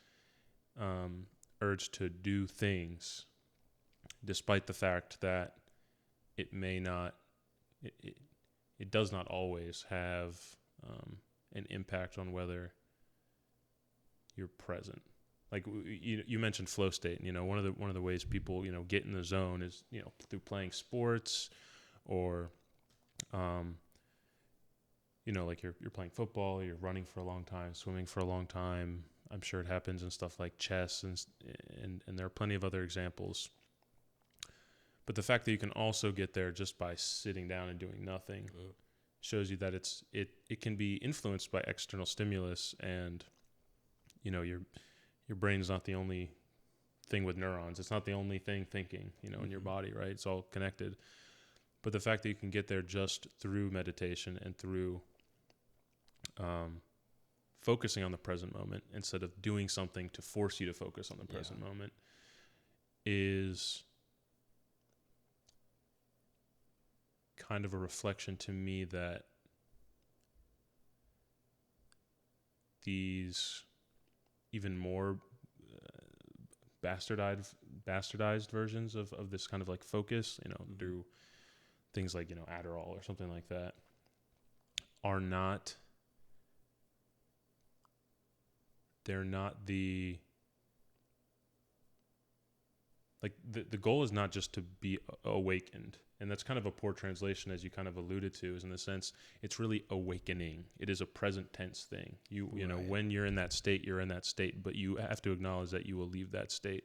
urge to do things, despite the fact that it may not, it does not always have an impact on whether you're present. Like you mentioned flow state. One of the ways people get in the zone is through playing sports, or like you're playing football, you're running for a long time, swimming for a long time. I'm sure it happens in stuff like chess, and there are plenty of other examples. But the fact that you can also get there just by sitting down and doing nothing shows you that it can be influenced by external stimulus, and your brain is not the only thing with neurons. It's not the only thing thinking, in your body, right? It's all connected. But the fact that you can get there just through meditation and through focusing on the present moment instead of doing something to force you to focus on the present moment is kind of a reflection to me that these even more bastardized versions of this kind of like focus, through things like, Adderall or something like that, are not, they're not the goal is not just to be awakened. And that's kind of a poor translation, as you kind of alluded to, is in the sense it's really awakening. It is a present tense thing. When you're in that state, you're in that state, but you have to acknowledge that you will leave that state.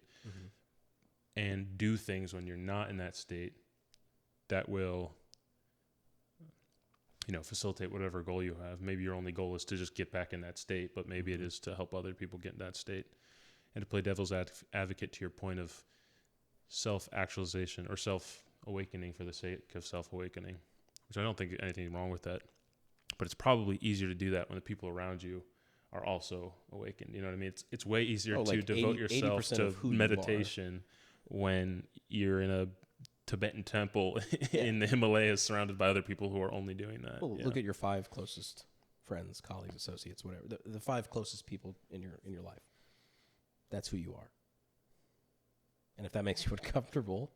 and do things when you're not in that state that will, facilitate whatever goal you have. Maybe your only goal is to just get back in that state, but maybe it is to help other people get in that state. And to play devil's advocate to your point of self-actualization or self-awakening for the sake of self-awakening, which I don't think anything wrong with that, but it's probably easier to do that when the people around you are also awakened. You know what I mean? It's way easier to like devote yourself to meditation when you're in a Tibetan temple in the Himalayas surrounded by other people who are only doing that. Well, look at your 5 closest friends, colleagues, associates, whatever. The 5 closest people in your life. That's who you are. And if that makes you uncomfortable,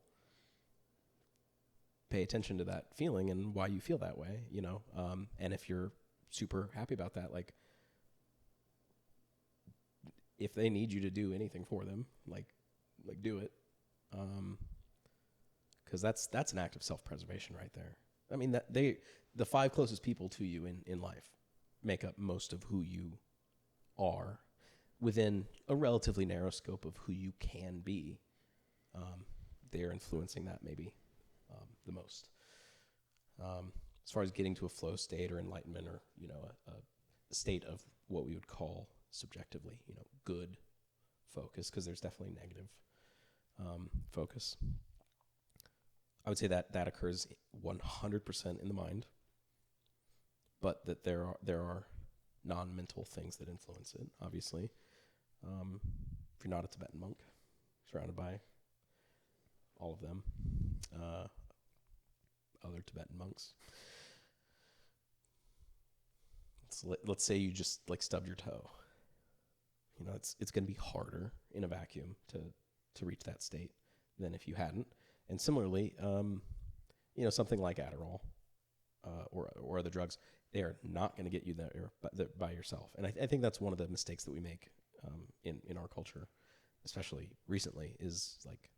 pay attention to that feeling and why you feel that way, and if you're super happy about that, like, if they need you to do anything for them, like do it. Because that's an act of self-preservation right there. I mean, the 5 closest people to you in life make up most of who you are within a relatively narrow scope of who you can be. They're influencing that maybe the most. As far as getting to a flow state or enlightenment or, a state of what we would call subjectively, good focus, because there's definitely negative focus. I would say that occurs 100% in the mind, but that there are non-mental things that influence it, obviously. If you're not a Tibetan monk, surrounded by all of them, other Tibetan monks. Let's say you just stubbed your toe. It's going to be harder in a vacuum to reach that state than if you hadn't. And similarly, something like Adderall or other drugs, they are not going to get you there by yourself. And I think that's one of the mistakes that we make in our culture, especially recently, is like,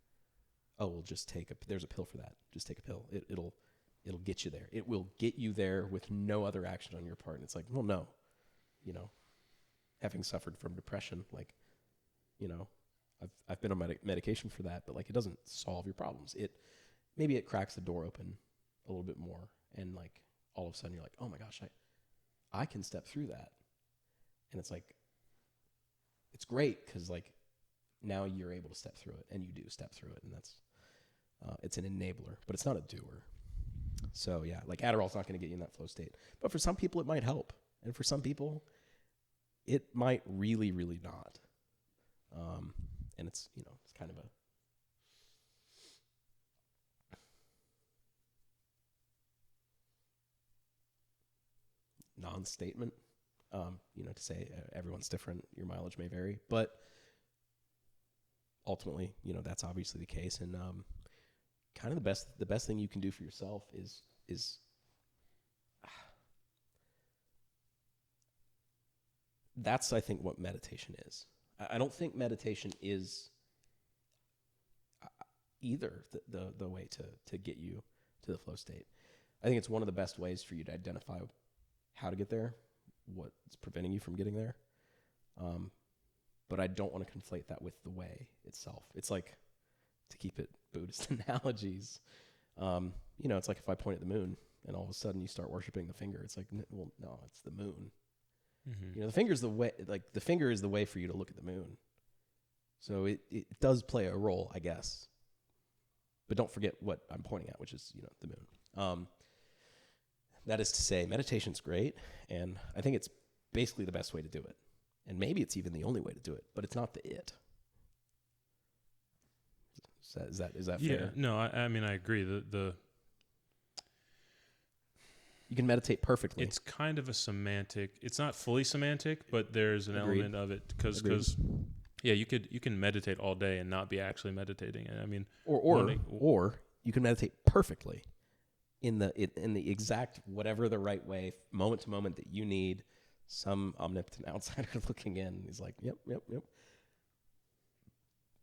oh, we'll just there's a pill for that. Just take a pill. It'll get you there. It will get you there with no other action on your part. And it's like, well, no, having suffered from depression, I've been on medication for that, but it doesn't solve your problems. Maybe it cracks the door open a little bit more, and all of a sudden you're like, oh my gosh, I can step through that, and it's great because now you're able to step through it, and you do step through it, and that's it's an enabler, but it's not a doer. So yeah, Adderall's not going to get you in that flow state, but for some people it might help, and for some people it might really, really not. And it's kind of a non-statement, to say everyone's different, your mileage may vary, but ultimately, that's obviously the case. And kind of the best thing you can do for yourself is that's, I think, what meditation is. I don't think meditation is either the way to get you to the flow state. I think it's one of the best ways for you to identify how to get there, what's preventing you from getting there. But I don't want to conflate that with the way itself. It's like, to keep it Buddhist analogies, it's like if I point at the moon and all of a sudden you start worshiping the finger, it's like, well, no, it's the moon. Mm-hmm. The finger's the way, the finger is the way for you to look at the moon. So it does play a role, I guess. But don't forget what I'm pointing at, which is, the moon. That is to say, meditation's great, and I think it's basically the best way to do it. And maybe it's even the only way to do it, but it's not the it. Is that fair? Yeah, no, I mean, I agree. You can meditate perfectly. It's kind of a semantic. It's not fully semantic, but there's an Agreed. element of it because yeah, you can meditate all day and not be actually meditating. I mean, or you can meditate perfectly in the exact whatever the right way, moment to moment that you need. Some omnipotent outsider looking in is like, yep.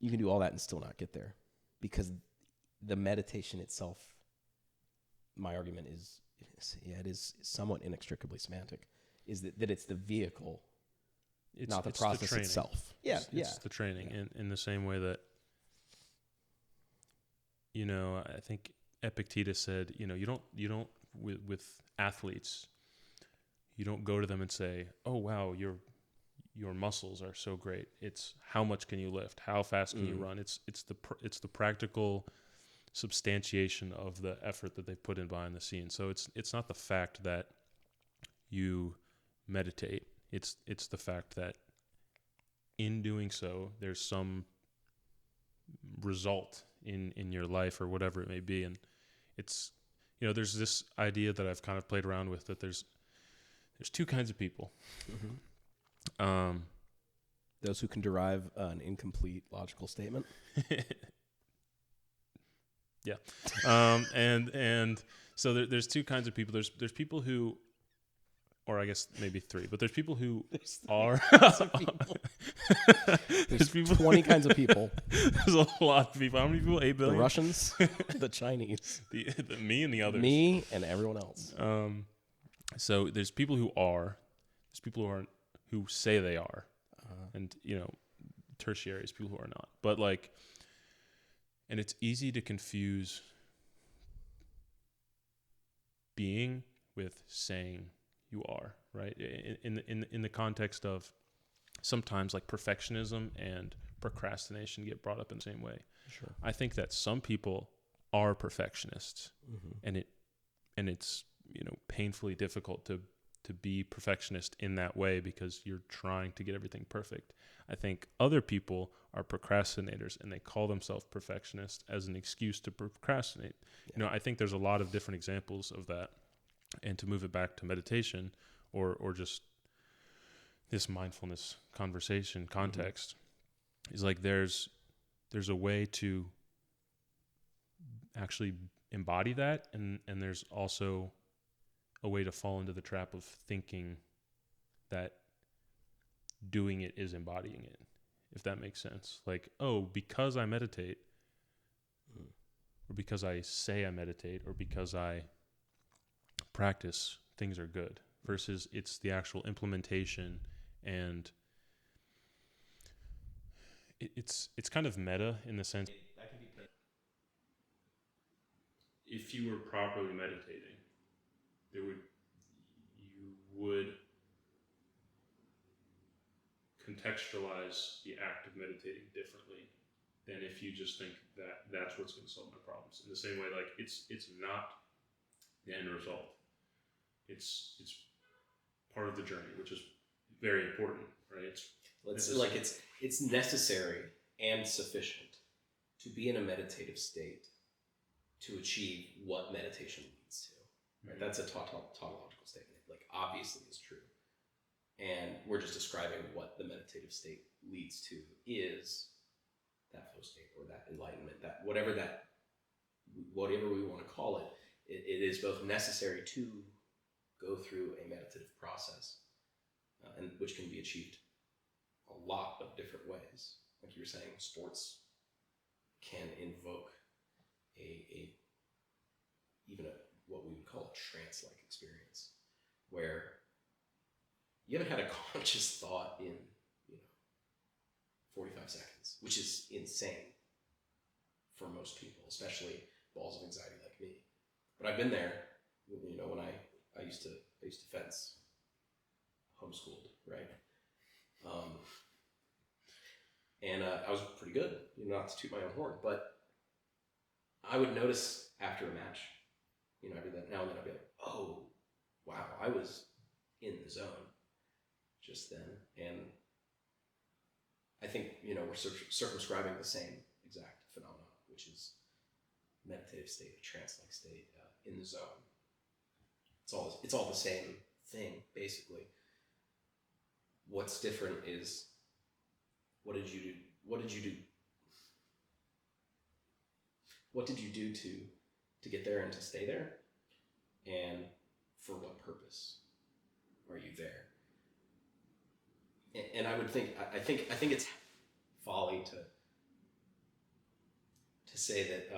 You can do all that and still not get there, because the meditation itself, my argument is, it is somewhat inextricably semantic, is that it's the vehicle, not the process itself. Yeah, it's the training in the same way that I think Epictetus said, you don't with athletes, you don't go to them and say, "Oh wow, your muscles are so great." It's how much can you lift? How fast can you run? It's the practical substantiation of the effort that they've put in behind the scenes. So it's not the fact that you meditate. It's the fact that in doing so, there's some result in your life or whatever it may be. And it's, there's this idea that I've kind of played around with, that there's two kinds of people. Those who can derive an incomplete logical statement. Yeah. And so there's two kinds of people. There's people who, or I guess maybe three, but there's people who are. There's people, 20 kinds of people. There's a lot of people. How many people? 8 billion? The Russians, the Chinese. Me and the others. Me and everyone else. So there's people who are. There's people who aren't, who say they are. And, tertiary is people who are not. But and it's easy to confuse being with saying you are, right? In the context of sometimes perfectionism and procrastination get brought up in the same way. Sure. I think that some people are perfectionists, and it's painfully difficult to be perfectionist in that way because you're trying to get everything perfect. I think other people are procrastinators and they call themselves perfectionists as an excuse to procrastinate. Yeah. I think there's a lot of different examples of that. And to move it back to meditation or just this mindfulness conversation context is there's a way to actually embody that, and there's also a way to fall into the trap of thinking that doing it is embodying it, if that makes sense. Because I meditate, or because I say I meditate, or because I practice, things are good, versus it's the actual implementation. And it's kind of meta in the sense that can be, if you were properly meditating, you would contextualize the act of meditating differently than if you just think that that's what's going to solve my problems. In the same way, it's not the end result. It's part of the journey, which is very important, right? It's necessary and sufficient to be in a meditative state to achieve what meditation leads to. Right? That's a tautological statement. Obviously is true. And we're just describing what the meditative state leads to is that flow state or that enlightenment, that whatever we want to call it, it is both necessary to go through a meditative process, and which can be achieved a lot of different ways. Like you were saying, sports can invoke even what we would call a trance-like experience, where you haven't had a conscious thought in 45 seconds, which is insane for most people, especially balls of anxiety like me. But I've been there, when I used to fence, homeschooled, right? And I was pretty good, not to toot my own horn, but I would notice after a match, every now and then I'd be like, oh, wow, I was in the zone just then. And I think, we're circumscribing the same exact phenomenon, which is meditative state, a trance-like state, in the zone. It's all the same thing, basically. What's different is, what did you do? What did you do to get there and to stay there? And for what purpose are you there? And I would think, I think it's folly to say that,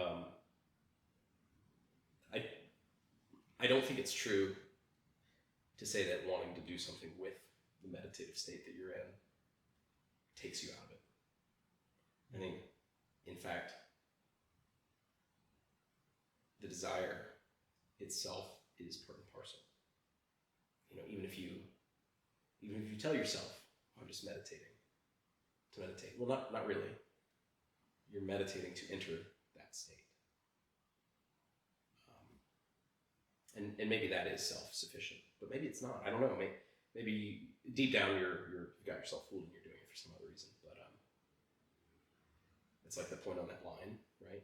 I don't think it's true to say that wanting to do something with the meditative state that you're in takes you out of it. I think, in fact, the desire itself is part and parcel. Even if you tell yourself, I'm just meditating to meditate. Well, not really. You're meditating to enter that state. And maybe that is self-sufficient, but maybe it's not. I don't know. Maybe deep down you've got yourself fooled and you're doing it for some other reason. But it's like the point on that line, right?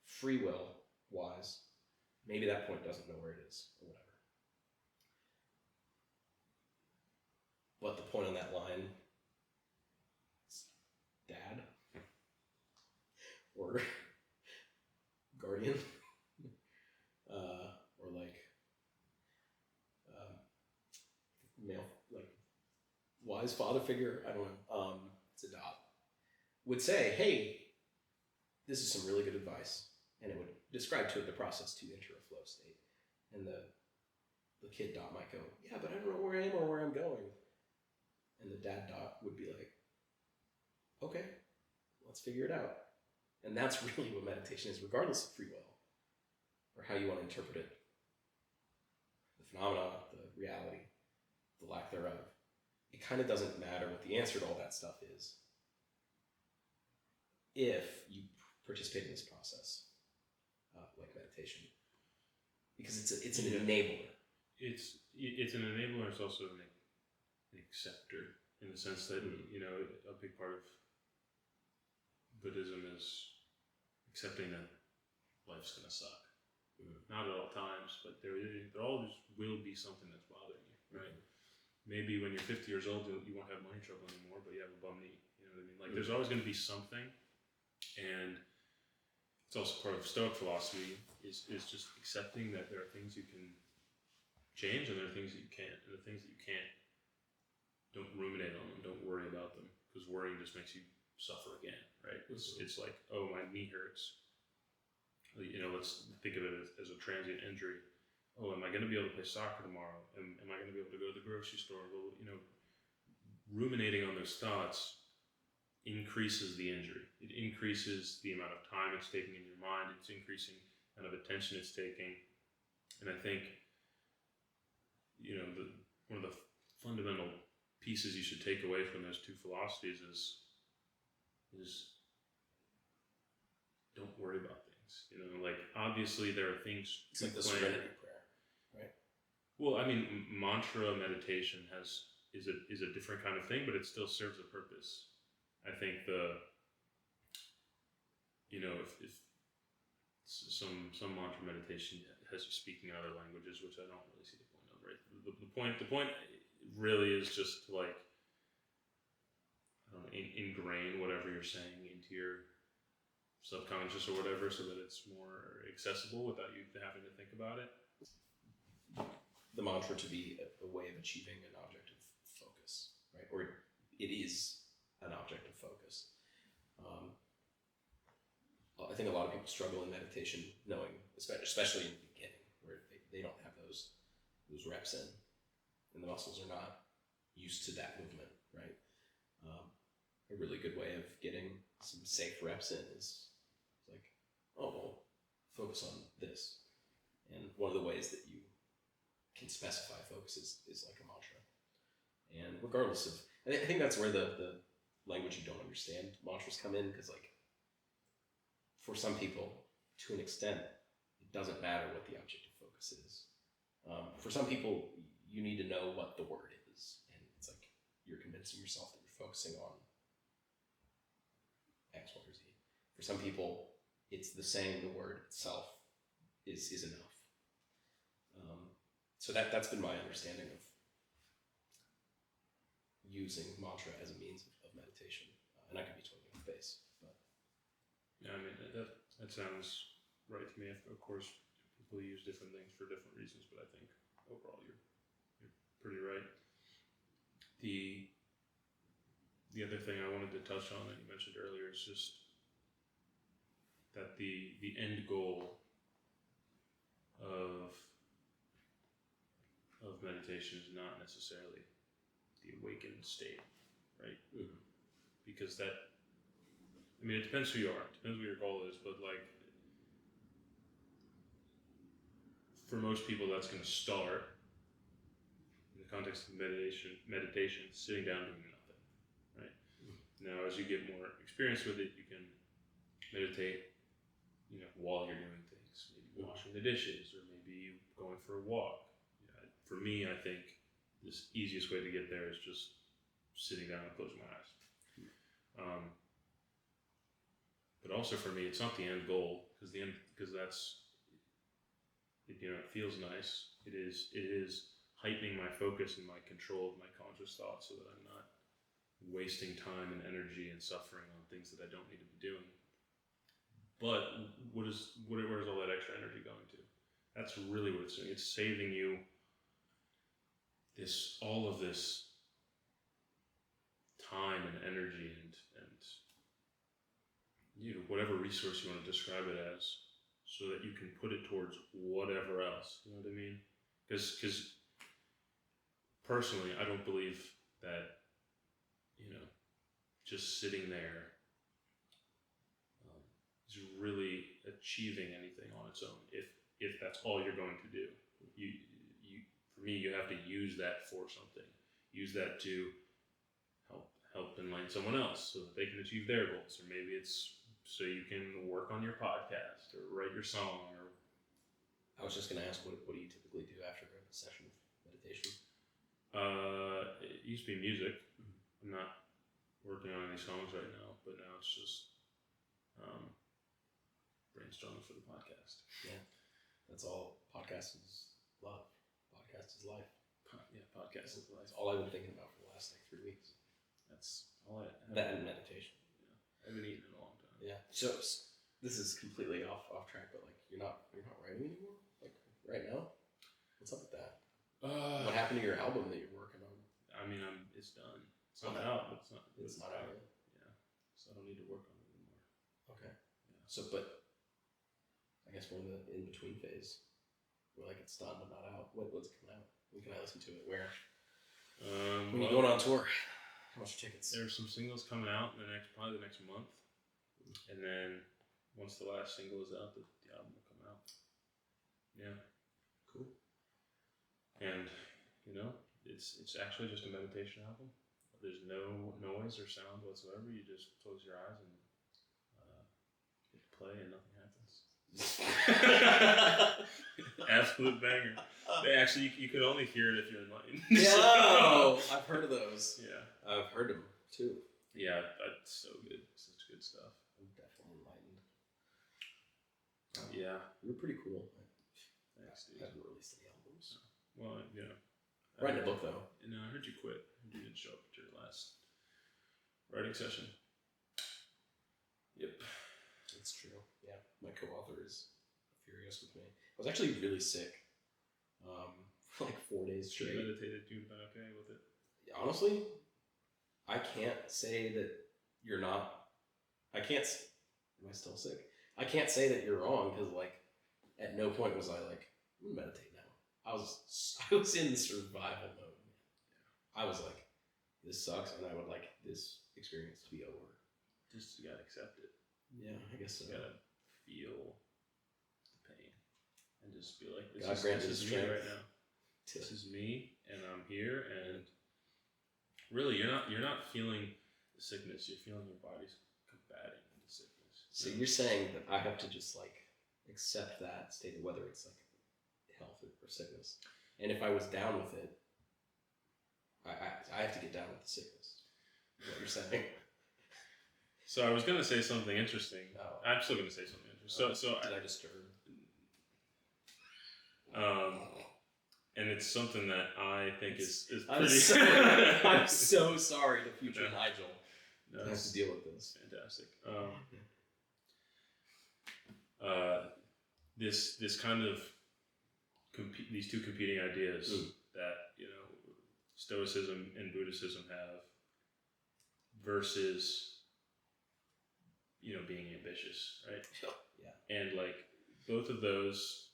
Free will wise, maybe that point doesn't know where it is or whatever. But the point on that line is dad or guardian. Or male, wise father figure, I don't know, it's a dot, would say, hey, this is some really good advice, and it would describe to it the process to enter a flow state, and the kid dot might go, yeah, but I don't know where I am or where I'm going, and the dad dot would be like, okay, let's figure it out. And that's really what meditation is, regardless of free will or how you want to interpret it. The phenomena, the reality, the lack thereof. It kind of doesn't matter what the answer to all that stuff is if you participate in this process, like meditation, because it's an enabler. It's an enabler. It's also an acceptor, in the sense that a big part of Buddhism is accepting that life's gonna suck. Not at all times, but there always will be something that's bothering you, right? Maybe when you're 50 years old, you won't have money trouble anymore, but you have a bum knee. You know what I mean? Like, there's always going to be something, and it's also part of Stoic philosophy is just accepting that there are things you can change and there are things that you can't, and the things that you can't, don't ruminate on them, don't worry about them, because worrying just makes you suffer again, right? It's like, oh, my knee hurts. Let's think of it as a transient injury. Oh, am I going to be able to play soccer tomorrow? Am I going to be able to go to the grocery store? Well, ruminating on those thoughts increases the injury. It increases the amount of time it's taking in your mind. It's increasing the amount of attention it's taking. And I think, one of the fundamental pieces you should take away from those two philosophies is don't worry about things. Obviously there are things. It's like the serenity prayer, right? Well, I mean, mantra meditation is a different kind of thing, but it still serves a purpose. I think if some mantra meditation has you speaking in other languages, which I don't really see the point of, right? The point really is just to ingrain whatever you're saying into your subconscious or whatever, so that it's more accessible without you having to think about it. The mantra to be a way of achieving an object of focus, right? Or it is an object of focus. I think a lot of people struggle in meditation, knowing, especially in the beginning, where they don't have those reps in, and the muscles are not used to that movement, right? A really good way of getting some safe reps in is like, oh, well, focus on this. And one of the ways that you can specify focus is like a mantra. And regardless of, I think that's where the language you don't understand mantras come in, because for some people, to an extent, it doesn't matter what the object of focus is. For some people, you need to know what the word is, and it's like you're convincing yourself that you're focusing on X, Y, or Z. For some people, it's the same, the word itself is enough. So that's been my understanding of using mantra as a means of meditation. And I could be totally off base. But. Yeah, I mean, that sounds right to me. Of course, people use different things for different reasons, but I think overall you're pretty right. The other thing I wanted to touch on that you mentioned earlier is just that the end goal of meditation is not necessarily the awakened state, right? Mm-hmm. Because that I mean, it depends who you are. It depends what your goal is. But like, for most people, that's going to start in the context of meditation, sitting down doing nothing, right? Now, as you get more experience with it, you can meditate, while you're doing things, maybe washing the dishes, or maybe going for a walk. For me, I think this easiest way to get there is just sitting down and closing my eyes. But also for me, it's not the end goal, because that's, it feels nice. It is heightening my focus and my control of my conscious thoughts, so that I'm not wasting time and energy and suffering on things that I don't need to be doing. But where's all that extra energy going to? That's really what it's doing. It's saving you all of this time and energy and whatever resource you want to describe it as, so that you can put it towards whatever else. You know what I mean? Because personally, I don't believe that just sitting there is really achieving anything on its own. If that's all you're going to do, for me, you have to use that for something. Use that to help enlighten someone else, so that they can achieve their goals, or maybe it's so you can work on your podcast or write your song. Or I was just going to ask, what do you typically do after a session of meditation? It used to be music. I'm not working on any songs right now, but now it's just brainstorming for the podcast. Yeah, that's all. Podcast is love. Podcast is life. Yeah, podcast is life. That's all I've been thinking about for the last 3 weeks. That's all I have. That and meditation. Yeah, I haven't eaten in a long time. Yeah. So this is completely off track, but like you're not writing anymore. Like right now, what's up with that? What happened to your album that you're working on? I mean, it's done. It's not out, but it's not out yet. Yeah. So I don't need to work on it anymore. Okay. Yeah. So, but I guess we're in the in between phase. We're like, it's done but not out. When's it coming out? When can I listen to it? Where? When are you going on tour? How much tickets? There's some singles coming out in probably the next month, and then once the last single is out, the album will come out. Yeah. Cool. And it's actually just a meditation album. There's no noise or sound whatsoever. You just close your eyes and hit play, and nothing happens. Absolute banger. You could only hear it if you're enlightened. Yeah, I've heard of those. Yeah, I've heard them too. Yeah, that's so good. Such good stuff. I'm definitely enlightened. Yeah, you're pretty cool. Thanks, dude. I haven't released any albums. Well, writing a book though. No, I heard you quit. You didn't show up at your last writing session. Yep. That's true. Yeah, my co-author is furious with me. I was actually really sick for like 4 days straight. You meditated, you'd been okay with it? Honestly, I can't say that you're not. Am I still sick? I can't say that you're wrong, because like at no point was I like, I'm gonna meditate now. I was in survival mode. I was like, this sucks, and I would like this experience to be over. Just you gotta accept it. Yeah, I guess so. You gotta feel the pain and just be like, this is me right now. This is me, and I'm here, and really, you're not feeling the sickness. You're feeling your body's combating the sickness. So you're saying that I have to just like accept that state, of whether it's like health or sickness, and if I was down with it, I have to get down with the sickness. Is what you're saying? So I was gonna say something interesting. Oh. I'm still gonna say something interesting. So did I disturb? And it's something that I think is pretty. I'm so sorry to future Nigel. No, I have to deal with this. Fantastic. This kind of these two competing ideas that Stoicism and Buddhism have versus being ambitious, right? Yeah. And like both of those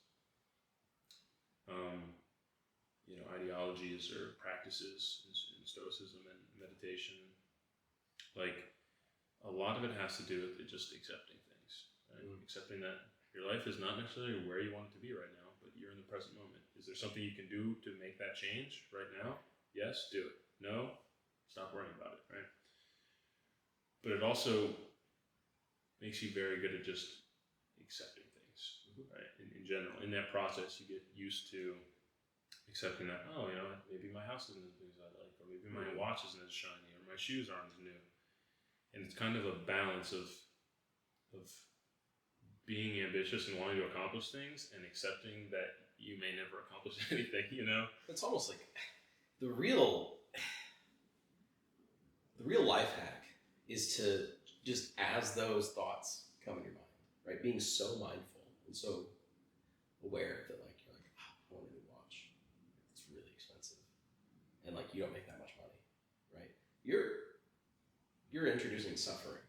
ideologies or practices in Stoicism and meditation, like a lot of it has to do with just accepting things, right? Accepting that your life is not necessarily where you want it to be right now, but you're in the present moment. Is there something you can do to make that change right now? Yes, do it. No, stop worrying about it, right? But it also makes you very good at just accepting things, right? In general, in that process, you get used to accepting that, oh, maybe my house isn't as big as I like, or maybe my watch isn't as shiny, or my shoes aren't as new. And it's kind of a balance of being ambitious and wanting to accomplish things and accepting that you may never accomplish anything, It's almost like the real life hack is to just, as those thoughts come in your mind, right? Being so mindful and so aware that like you're like, I want a new watch. It's really expensive. And like you don't make that much money, right? You're introducing suffering,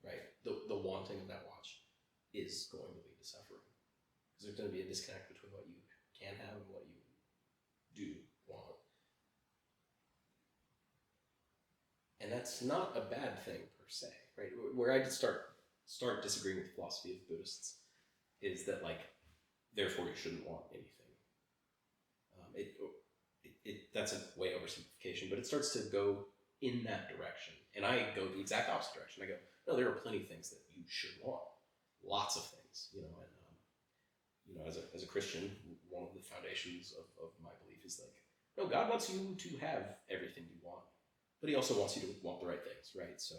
right? The wanting of that watch is going to lead to suffering. Because there's going to be a disconnect between what you can have and what you do want. And that's not a bad thing per se, right? Where I start disagreeing with the philosophy of Buddhists is that like, therefore you shouldn't want anything. That's a way oversimplification, but it starts to go in that direction. And I go the exact opposite direction. I go, no, there are plenty of things that you should want. Lots of things, and as a Christian, one of the foundations of my belief is like, no, God wants you to have everything you want, but he also wants you to want the right things, right? So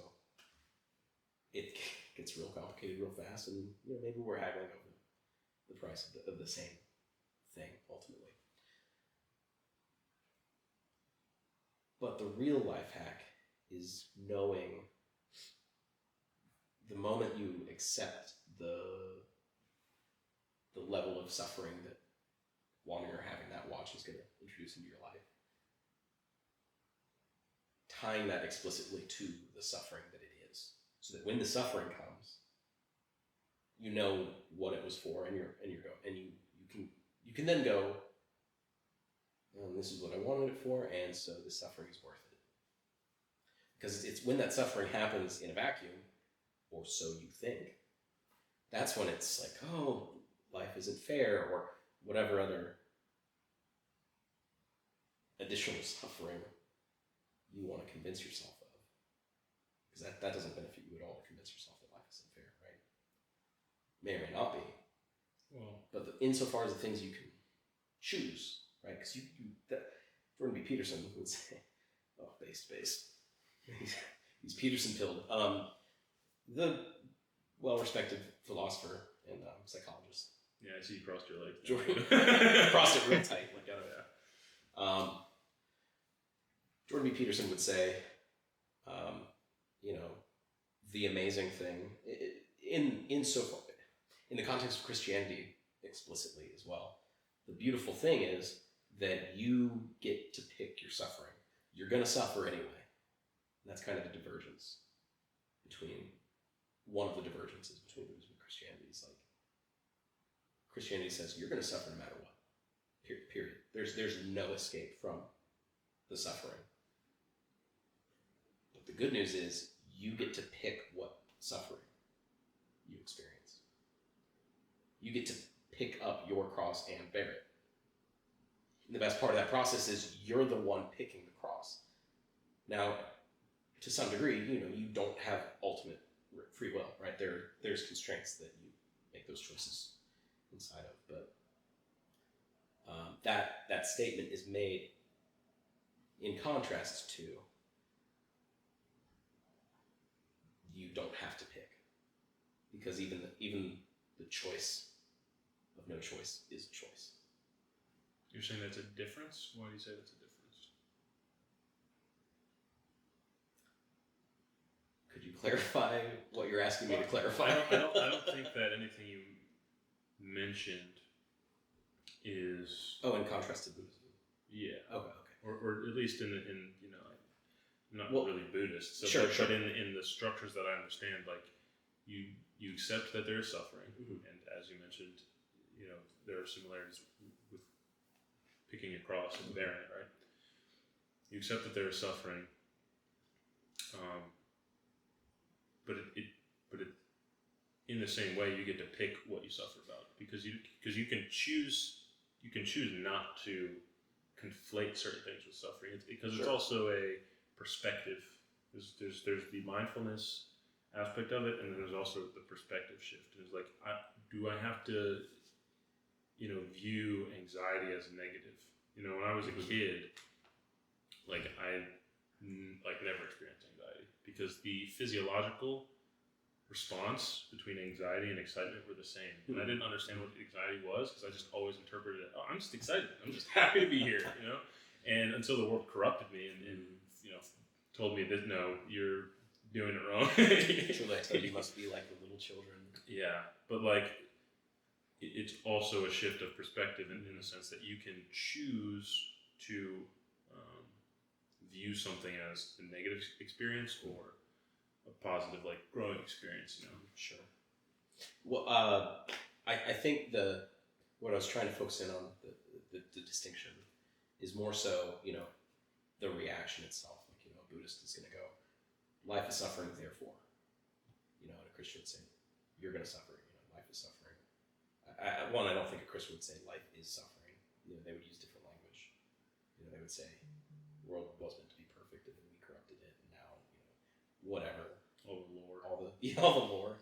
it gets real complicated real fast, and maybe we're haggling over the price of the same thing ultimately. But the real life hack is knowing the moment you accept the level of suffering that wanting or having that watch is going to introduce into your life, tying that explicitly to the suffering that it is, so that when the suffering comes, you know what it was for, and you can then go, this is what I wanted it for, and so the suffering is worth it. Because it's when that suffering happens in a vacuum, or so you think, that's when it's like, oh, life isn't fair, or whatever other additional suffering you want to convince yourself of. Because that doesn't benefit you at all to convince yourself that life isn't fair, right? May or may not be. Well, but insofar as the things you can choose, right? Because Jordan B. Peterson would say, oh, based. He's Peterson pilled. The well-respected philosopher and psychologist. Yeah, I see you crossed your leg. Jordan crossed it real tight. Like, Jordan B. Peterson would say, the amazing thing in the context of Christianity explicitly as well. The beautiful thing is that you get to pick your suffering. You're going to suffer anyway. And that's kind of the divergence one of the divergences between Buddhism and Christianity is like, Christianity says you're going to suffer no matter what. Period. There's no escape from the suffering. But the good news is you get to pick what suffering you experience. You get to pick up your cross and bear it. And the best part of that process is you're the one picking the cross. Now, to some degree, you don't have ultimate free will, right? There's constraints that you make those choices inside of, but that statement is made in contrast to you don't have to pick, because even the choice of no choice is a choice. You're saying that's a difference? Why do you say that's a difference? Could you clarify what you're asking me to clarify? I don't think that anything you mentioned is... Oh, in contrast to Buddhism. Yeah. Okay. Or at least in I'm not really Buddhist. So sure. But in the structures that I understand, like you accept that there is suffering, and as you mentioned, there are similarities with picking a cross and bearing it, right? You accept that there is suffering, but it in the same way, you get to pick what you suffer about because you can choose not to conflate certain things with suffering. Because it's also a perspective. There's the mindfulness aspect of it, and then there's also the perspective shift. It's like, do I have to, view anxiety as negative? When I was a kid, I never experienced anxiety because the physiological response between anxiety and excitement were the same. And I didn't understand what anxiety was because I just always interpreted it, oh, I'm just excited. I'm just happy to be here, And until the world corrupted me and told me that, no, you're doing it wrong. Truly, I told you must be like the little children. Yeah, but it's also a shift of perspective in the sense that you can choose to view something as a negative experience or a positive, growing experience, Sure. Well, I think what I was trying to focus in on, the distinction, is more so, the reaction itself. A Buddhist is going to go, life is suffering, therefore. And a Christian would say, you're going to suffer. Life is suffering. I don't think a Christian would say life is suffering. They would use different language. They would say, the world was meant to be perfect, and then we corrupted it, and now, whatever. All the lore. All the lore.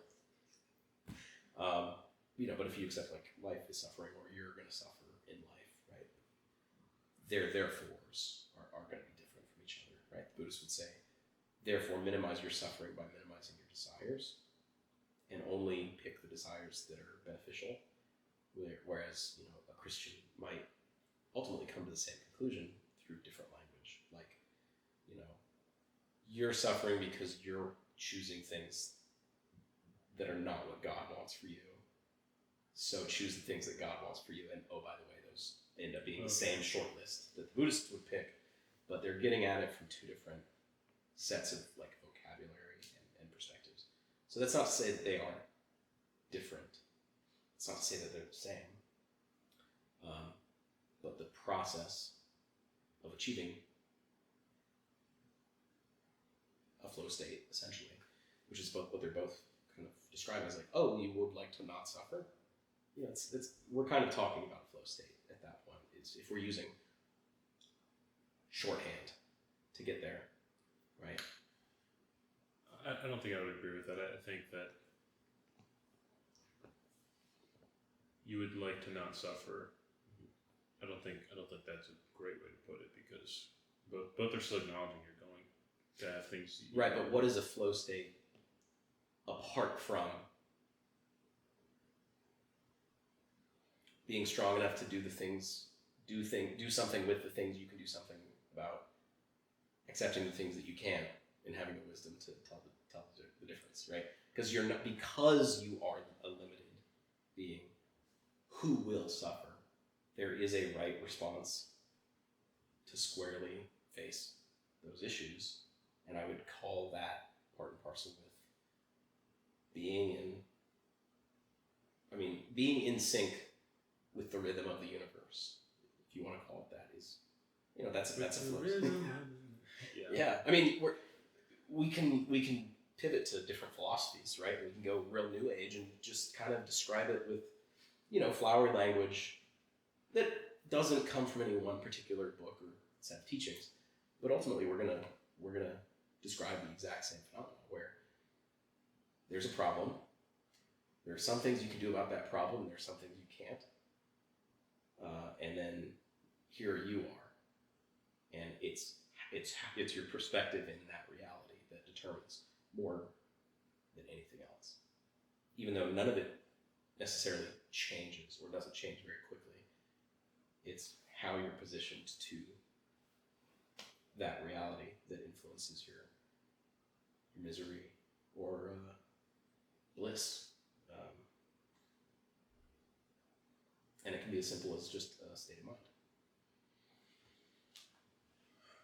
But if you accept life is suffering, or you're going to suffer in life, right? Their therefores are going to be different from each other, right? The Buddhists would say, therefore, minimize your suffering by minimizing your desires, and only pick the desires that are beneficial. Whereas a Christian might ultimately come to the same conclusion through different language. You're suffering because you're choosing things that are not what God wants for you. So choose the things that God wants for you. And oh, by the way, those end up being the same short list that the Buddhists would pick, but they're getting at it from two different sets of vocabulary and perspectives. So that's not to say that they aren't different. It's not to say that they're the same. But the process of achieving a flow state, essentially, which is what they're both kind of describing as oh, you would like to not suffer? We're kind of talking about a flow state at that point. It's if we're using shorthand to get there, right? I don't think I would agree with that. I think that you would like to not suffer. I don't think that's a great way to put it because both are still acknowledging you're going to have things. Right, but what is a flow state apart from being strong enough to do something with the things you can do something about, accepting the things that you can, and having the wisdom to tell the difference, right? Because you are a limited being who will suffer. There is a right response to squarely face those issues, and I would call that part and parcel with being in sync with the rhythm of the universe, if you want to call it that. That's a flow. Yeah. We can pivot to different philosophies, right? We can go real New Age and just kind of describe it with, flowery language that doesn't come from any one particular book or set of teachings. But ultimately, we're gonna describe the exact same phenomenon where there's a problem. There are some things you can do about that problem. There are some things you can't. And then here you are, and it's your perspective in that reality that determines more than anything else. Even though none of it necessarily changes or doesn't change very quickly, it's how you're positioned to that reality that influences your misery or bliss. And it can be as simple as just a state of mind.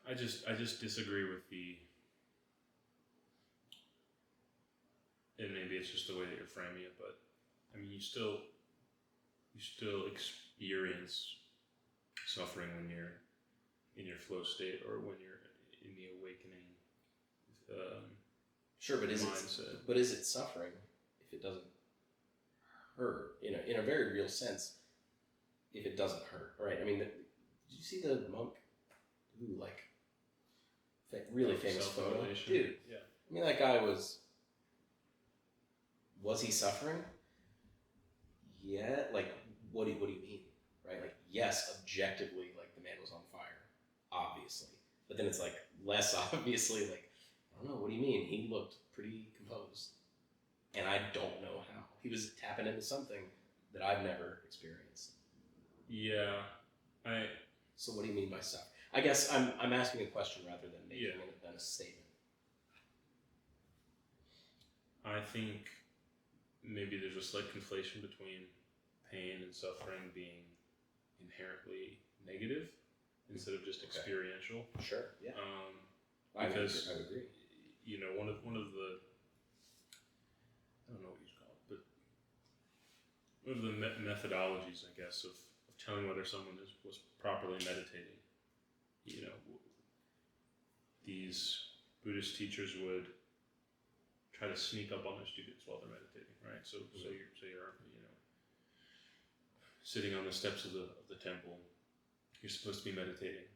I just disagree with and maybe it's just the way that you're framing it, but you still experience suffering when you're in your flow state or when you're in the awakening Sure, but mindset. is it suffering if it doesn't hurt? In a very real sense, if it doesn't hurt, right? I mean, did you see the monk who really famous photo, dude? Yeah. I mean, that guy was he suffering? Yeah. Like, what do you mean, right? Like, yes, objectively, like the man was on fire, obviously, but then it's like less obviously, like, I don't know, what do you mean? He looked pretty composed, and I don't know how. He was tapping into something that I've never experienced. Yeah, So what do you mean by suffering? I guess I'm asking a question rather than making a statement. I think maybe there's a slight conflation between pain and suffering being inherently negative instead of just experiential. Sure. Yeah. Because I would agree. One of the, I don't know what you call it, but one of the methodologies, I guess, of telling whether someone was properly meditating. These Buddhist teachers would try to sneak up on their students while they're meditating, right? So you're sitting on the steps of the temple. You're supposed to be meditating,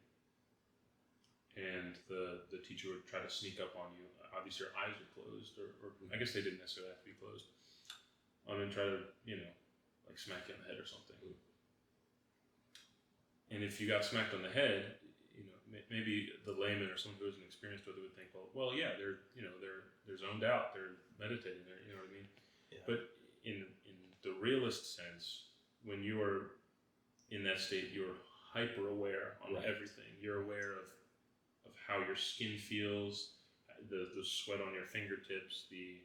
and the teacher would try to sneak up on you. Obviously, your eyes are closed, or I guess they didn't necessarily have to be closed. And try to like smack you on the head or something. And if you got smacked on the head, maybe the layman or someone who isn't experienced with it would think, well, yeah, they're zoned out, they're meditating, you know what I mean? Yeah. But in the realist sense, when you are in that state, you're hyper aware on everything. You're aware of how your skin feels, the sweat on your fingertips, the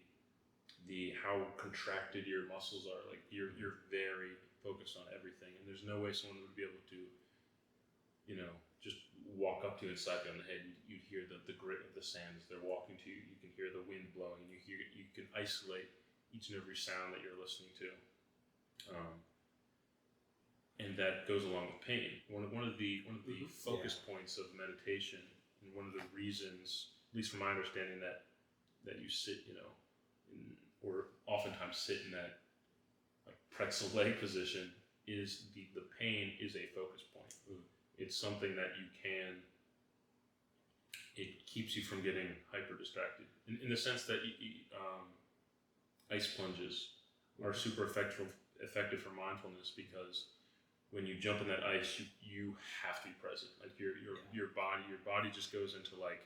how contracted your muscles are. Like you're very focused on everything, and there's no way someone would be able to just walk up to you and slap you on the head. You'd hear the grit of the sand as they're walking to you. You can hear the wind blowing. You can isolate each and every sound that you're listening to. And that goes along with pain. One of the focus points of meditation, and one of the reasons, at least from my understanding, that you sit, or oftentimes sit in that like pretzel leg position, is the pain is a focus point. It's something that it keeps you from getting hyper distracted. In the sense that ice plunges are super effective for mindfulness, because when you jump in that ice, you have to be present. Like your body just goes into like,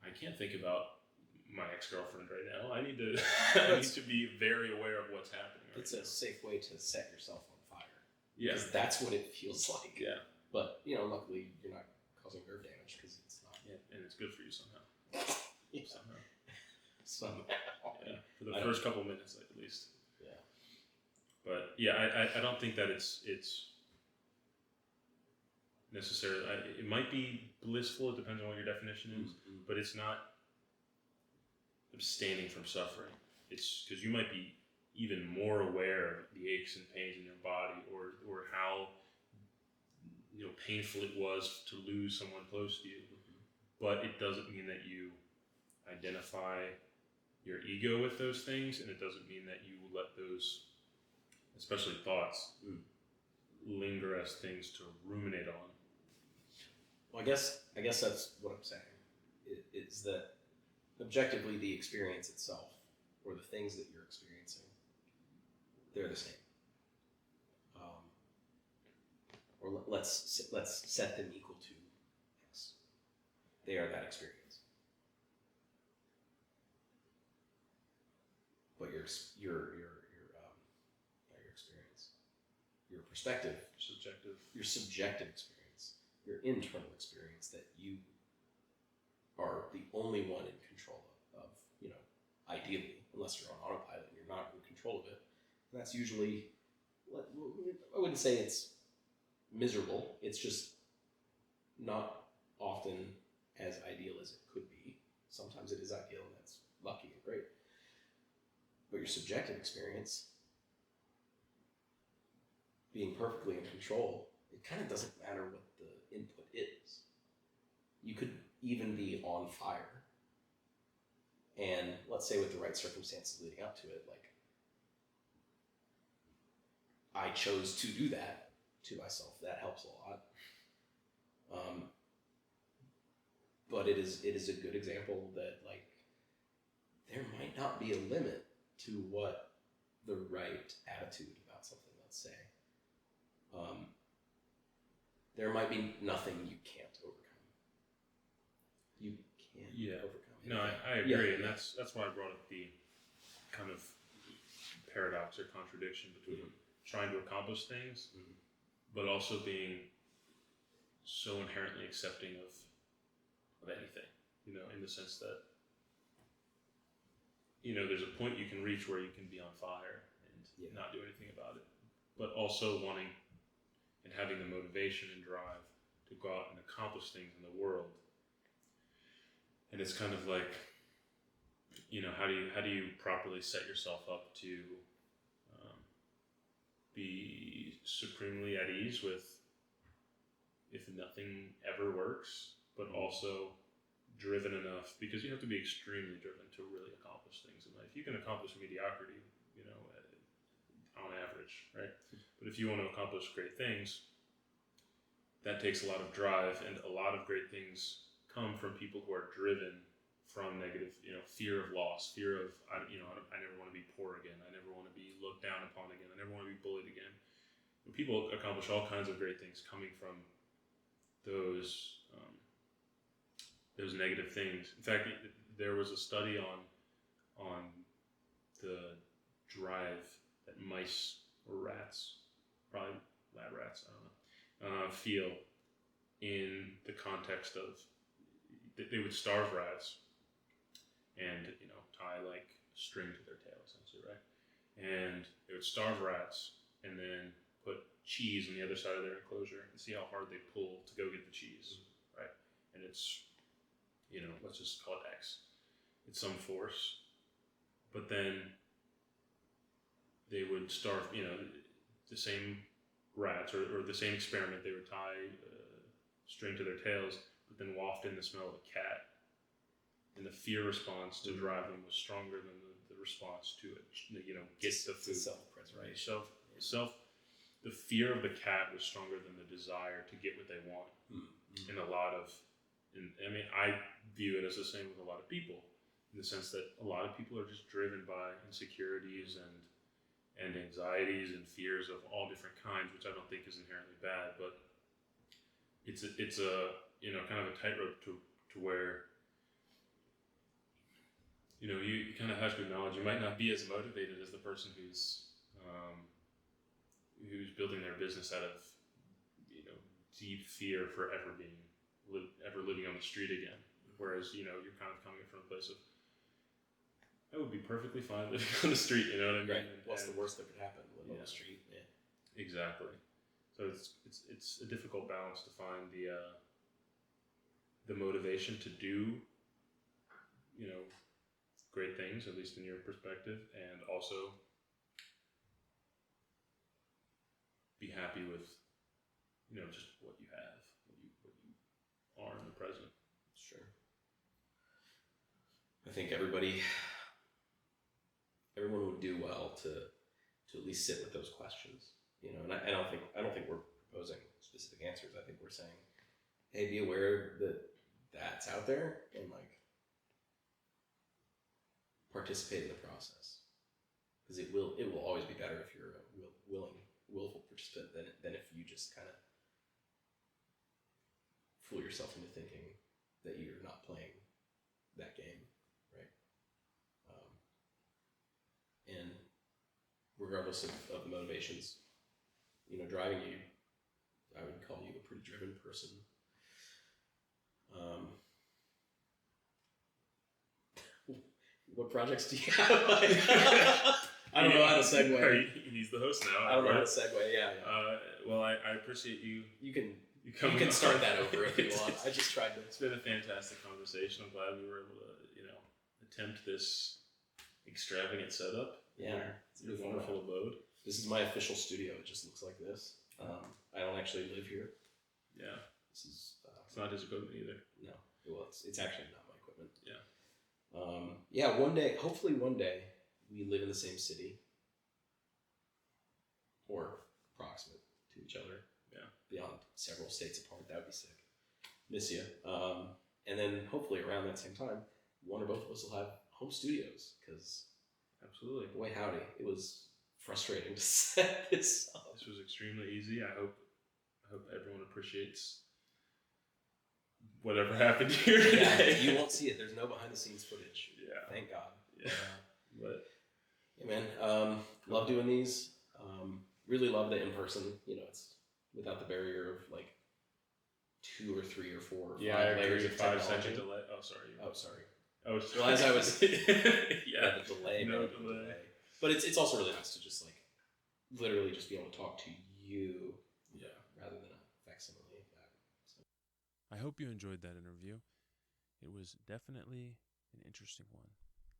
I can't think about my ex-girlfriend right now. I need to be very aware of what's happening. It's a safe way to set yourself on fire. Yeah, because that's what it feels like. Yeah. But, luckily you're not causing nerve damage because it's not. Yeah, and it's good for you somehow. Yeah. Somehow. Yeah, for the first couple minutes at least. Yeah. But yeah, I don't think that it's necessarily. It might be blissful. It depends on what your definition is. Mm-hmm. But it's not abstaining from suffering. It's because you might be even more aware of the aches and pains in your body, or how painful it was to lose someone close to you. Mm-hmm. But it doesn't mean that you identify your ego with those things, and it doesn't mean that you let those, especially thoughts, linger as things to ruminate on. Well, I guess that's what I'm saying. It's that objectively the experience itself, or the things that you're experiencing, they're the same. Or let's set them equal to X. They are that experience. But your experience, your perspective, your subjective experience, your internal experience that you are the only one in control of, ideally, unless you're on autopilot and you're not in control of it. And that's usually, I wouldn't say it's miserable, it's just not often as ideal as it could be. Sometimes it is ideal, and that's lucky and great. But your subjective experience, being perfectly in control, it kind of doesn't matter what the input is. You could even be on fire And let's say with the right circumstances leading up to it, like I chose to do that to myself. That helps a lot. But it is a good example that like there might not be a limit to what the right attitude about something, let's say. There might be nothing you can't overcome. You can overcome it. No, I agree, and that's why I brought up the kind of paradox or contradiction between trying to accomplish things, but also being so inherently accepting of anything, in the sense that, there's a point you can reach where you can be on fire and not do anything about it, but also wanting and having the motivation and drive to go out and accomplish things in the world. And it's kind of like, how do you properly set yourself up to be supremely at ease with if nothing ever works, but also driven enough, because you have to be extremely driven to really accomplish things in life. You can accomplish mediocrity, on average, right? But if you want to accomplish great things, that takes a lot of drive, and a lot of great things come from people who are driven from negative, fear of loss, fear of, I never want to be poor again. I never want to be looked down upon again. I never want to be bullied again. And people accomplish all kinds of great things coming from those negative things. In fact, there was a study on the drive that mice or rats, probably lab rats, I don't know, feel in the context of they would starve rats and tie like string to their tail essentially, right? And they would starve rats and then put cheese on the other side of their enclosure and see how hard they pull to go get the cheese, right? And it's let's just call it X. It's some force, but then they would starve the same rats or the same experiment. They would tie string to their tails, but then waft in the smell of a cat. And the fear response to drive them was stronger than the response to it. Get the food. Self-preservation. The fear of the cat was stronger than the desire to get what they want. In a lot of, I view it as the same with a lot of people, in the sense that a lot of people are just driven by insecurities and anxieties and fears of all different kinds, which I don't think is inherently bad, but it's a kind of a tightrope to where you kind of have to acknowledge you might not be as motivated as the person who's building their business out of deep fear for ever living on the street again, whereas you're kind of coming from a place of I would be perfectly fine living on the street, you know what I mean? Right. What's the worst that could happen? Live on the street. Yeah. Exactly. So it's a difficult balance to find the motivation to do, great things, at least in your perspective, and also be happy with, just what you have, what you are in the present. Sure. I think everyone would do well to at least sit with those questions, and I don't think we're proposing specific answers. I think we're saying, hey, be aware that that's out there and participate in the process, because it will always be better if you're a willful participant than if you just kind of fool yourself into thinking that you're not playing that game, right? And regardless of the motivations, driving you, I would call you a pretty driven person. What projects do you have? I don't know how to segue. He's the host now. I don't know how to segue. Yeah. Well, I appreciate you. You can start that over if you want. I just tried to. It's been a fantastic conversation. I'm glad we were able to, attempt this extravagant setup. Yeah, it's a wonderful abode. This is my official studio. It just looks like this. I don't actually live here. Yeah. This is. It's not his equipment either. No. Well, it's actually not my equipment. Yeah. Yeah, one day, hopefully one day, we live in the same city or approximate to each other. Yeah. Beyond several states apart, that would be sick. Miss you. And then hopefully around that same time, one or both of us will have home studios because, absolutely, boy howdy, it was frustrating to set this up. This was extremely easy. I hope everyone appreciates whatever happened here today. Yeah, you won't see it. There's no behind the scenes footage. Yeah. Thank God. Yeah. But yeah, man. Love doing these. Really love the in person. You know, it's without the barrier of like 2 or 3 or 4 or 5 layers of 5-second delay. Oh, sorry. Oh, sorry. Oh, sorry. Well, as I was, yeah, the delay. No delay. But it's also really nice to just like literally just be able to talk to you, rather than a facsimile of that. So. I hope you enjoyed that interview. It was definitely an interesting one.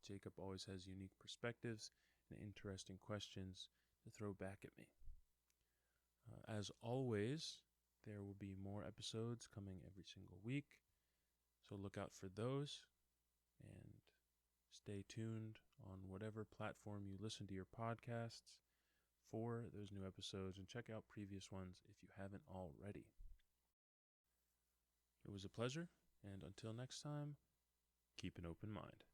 Jacob always has unique perspectives and interesting questions to throw back at me. As always, there will be more episodes coming every single week, so look out for those and stay tuned on whatever platform you listen to your podcasts for those new episodes, and check out previous ones if you haven't already. It was a pleasure, and until next time, keep an open mind.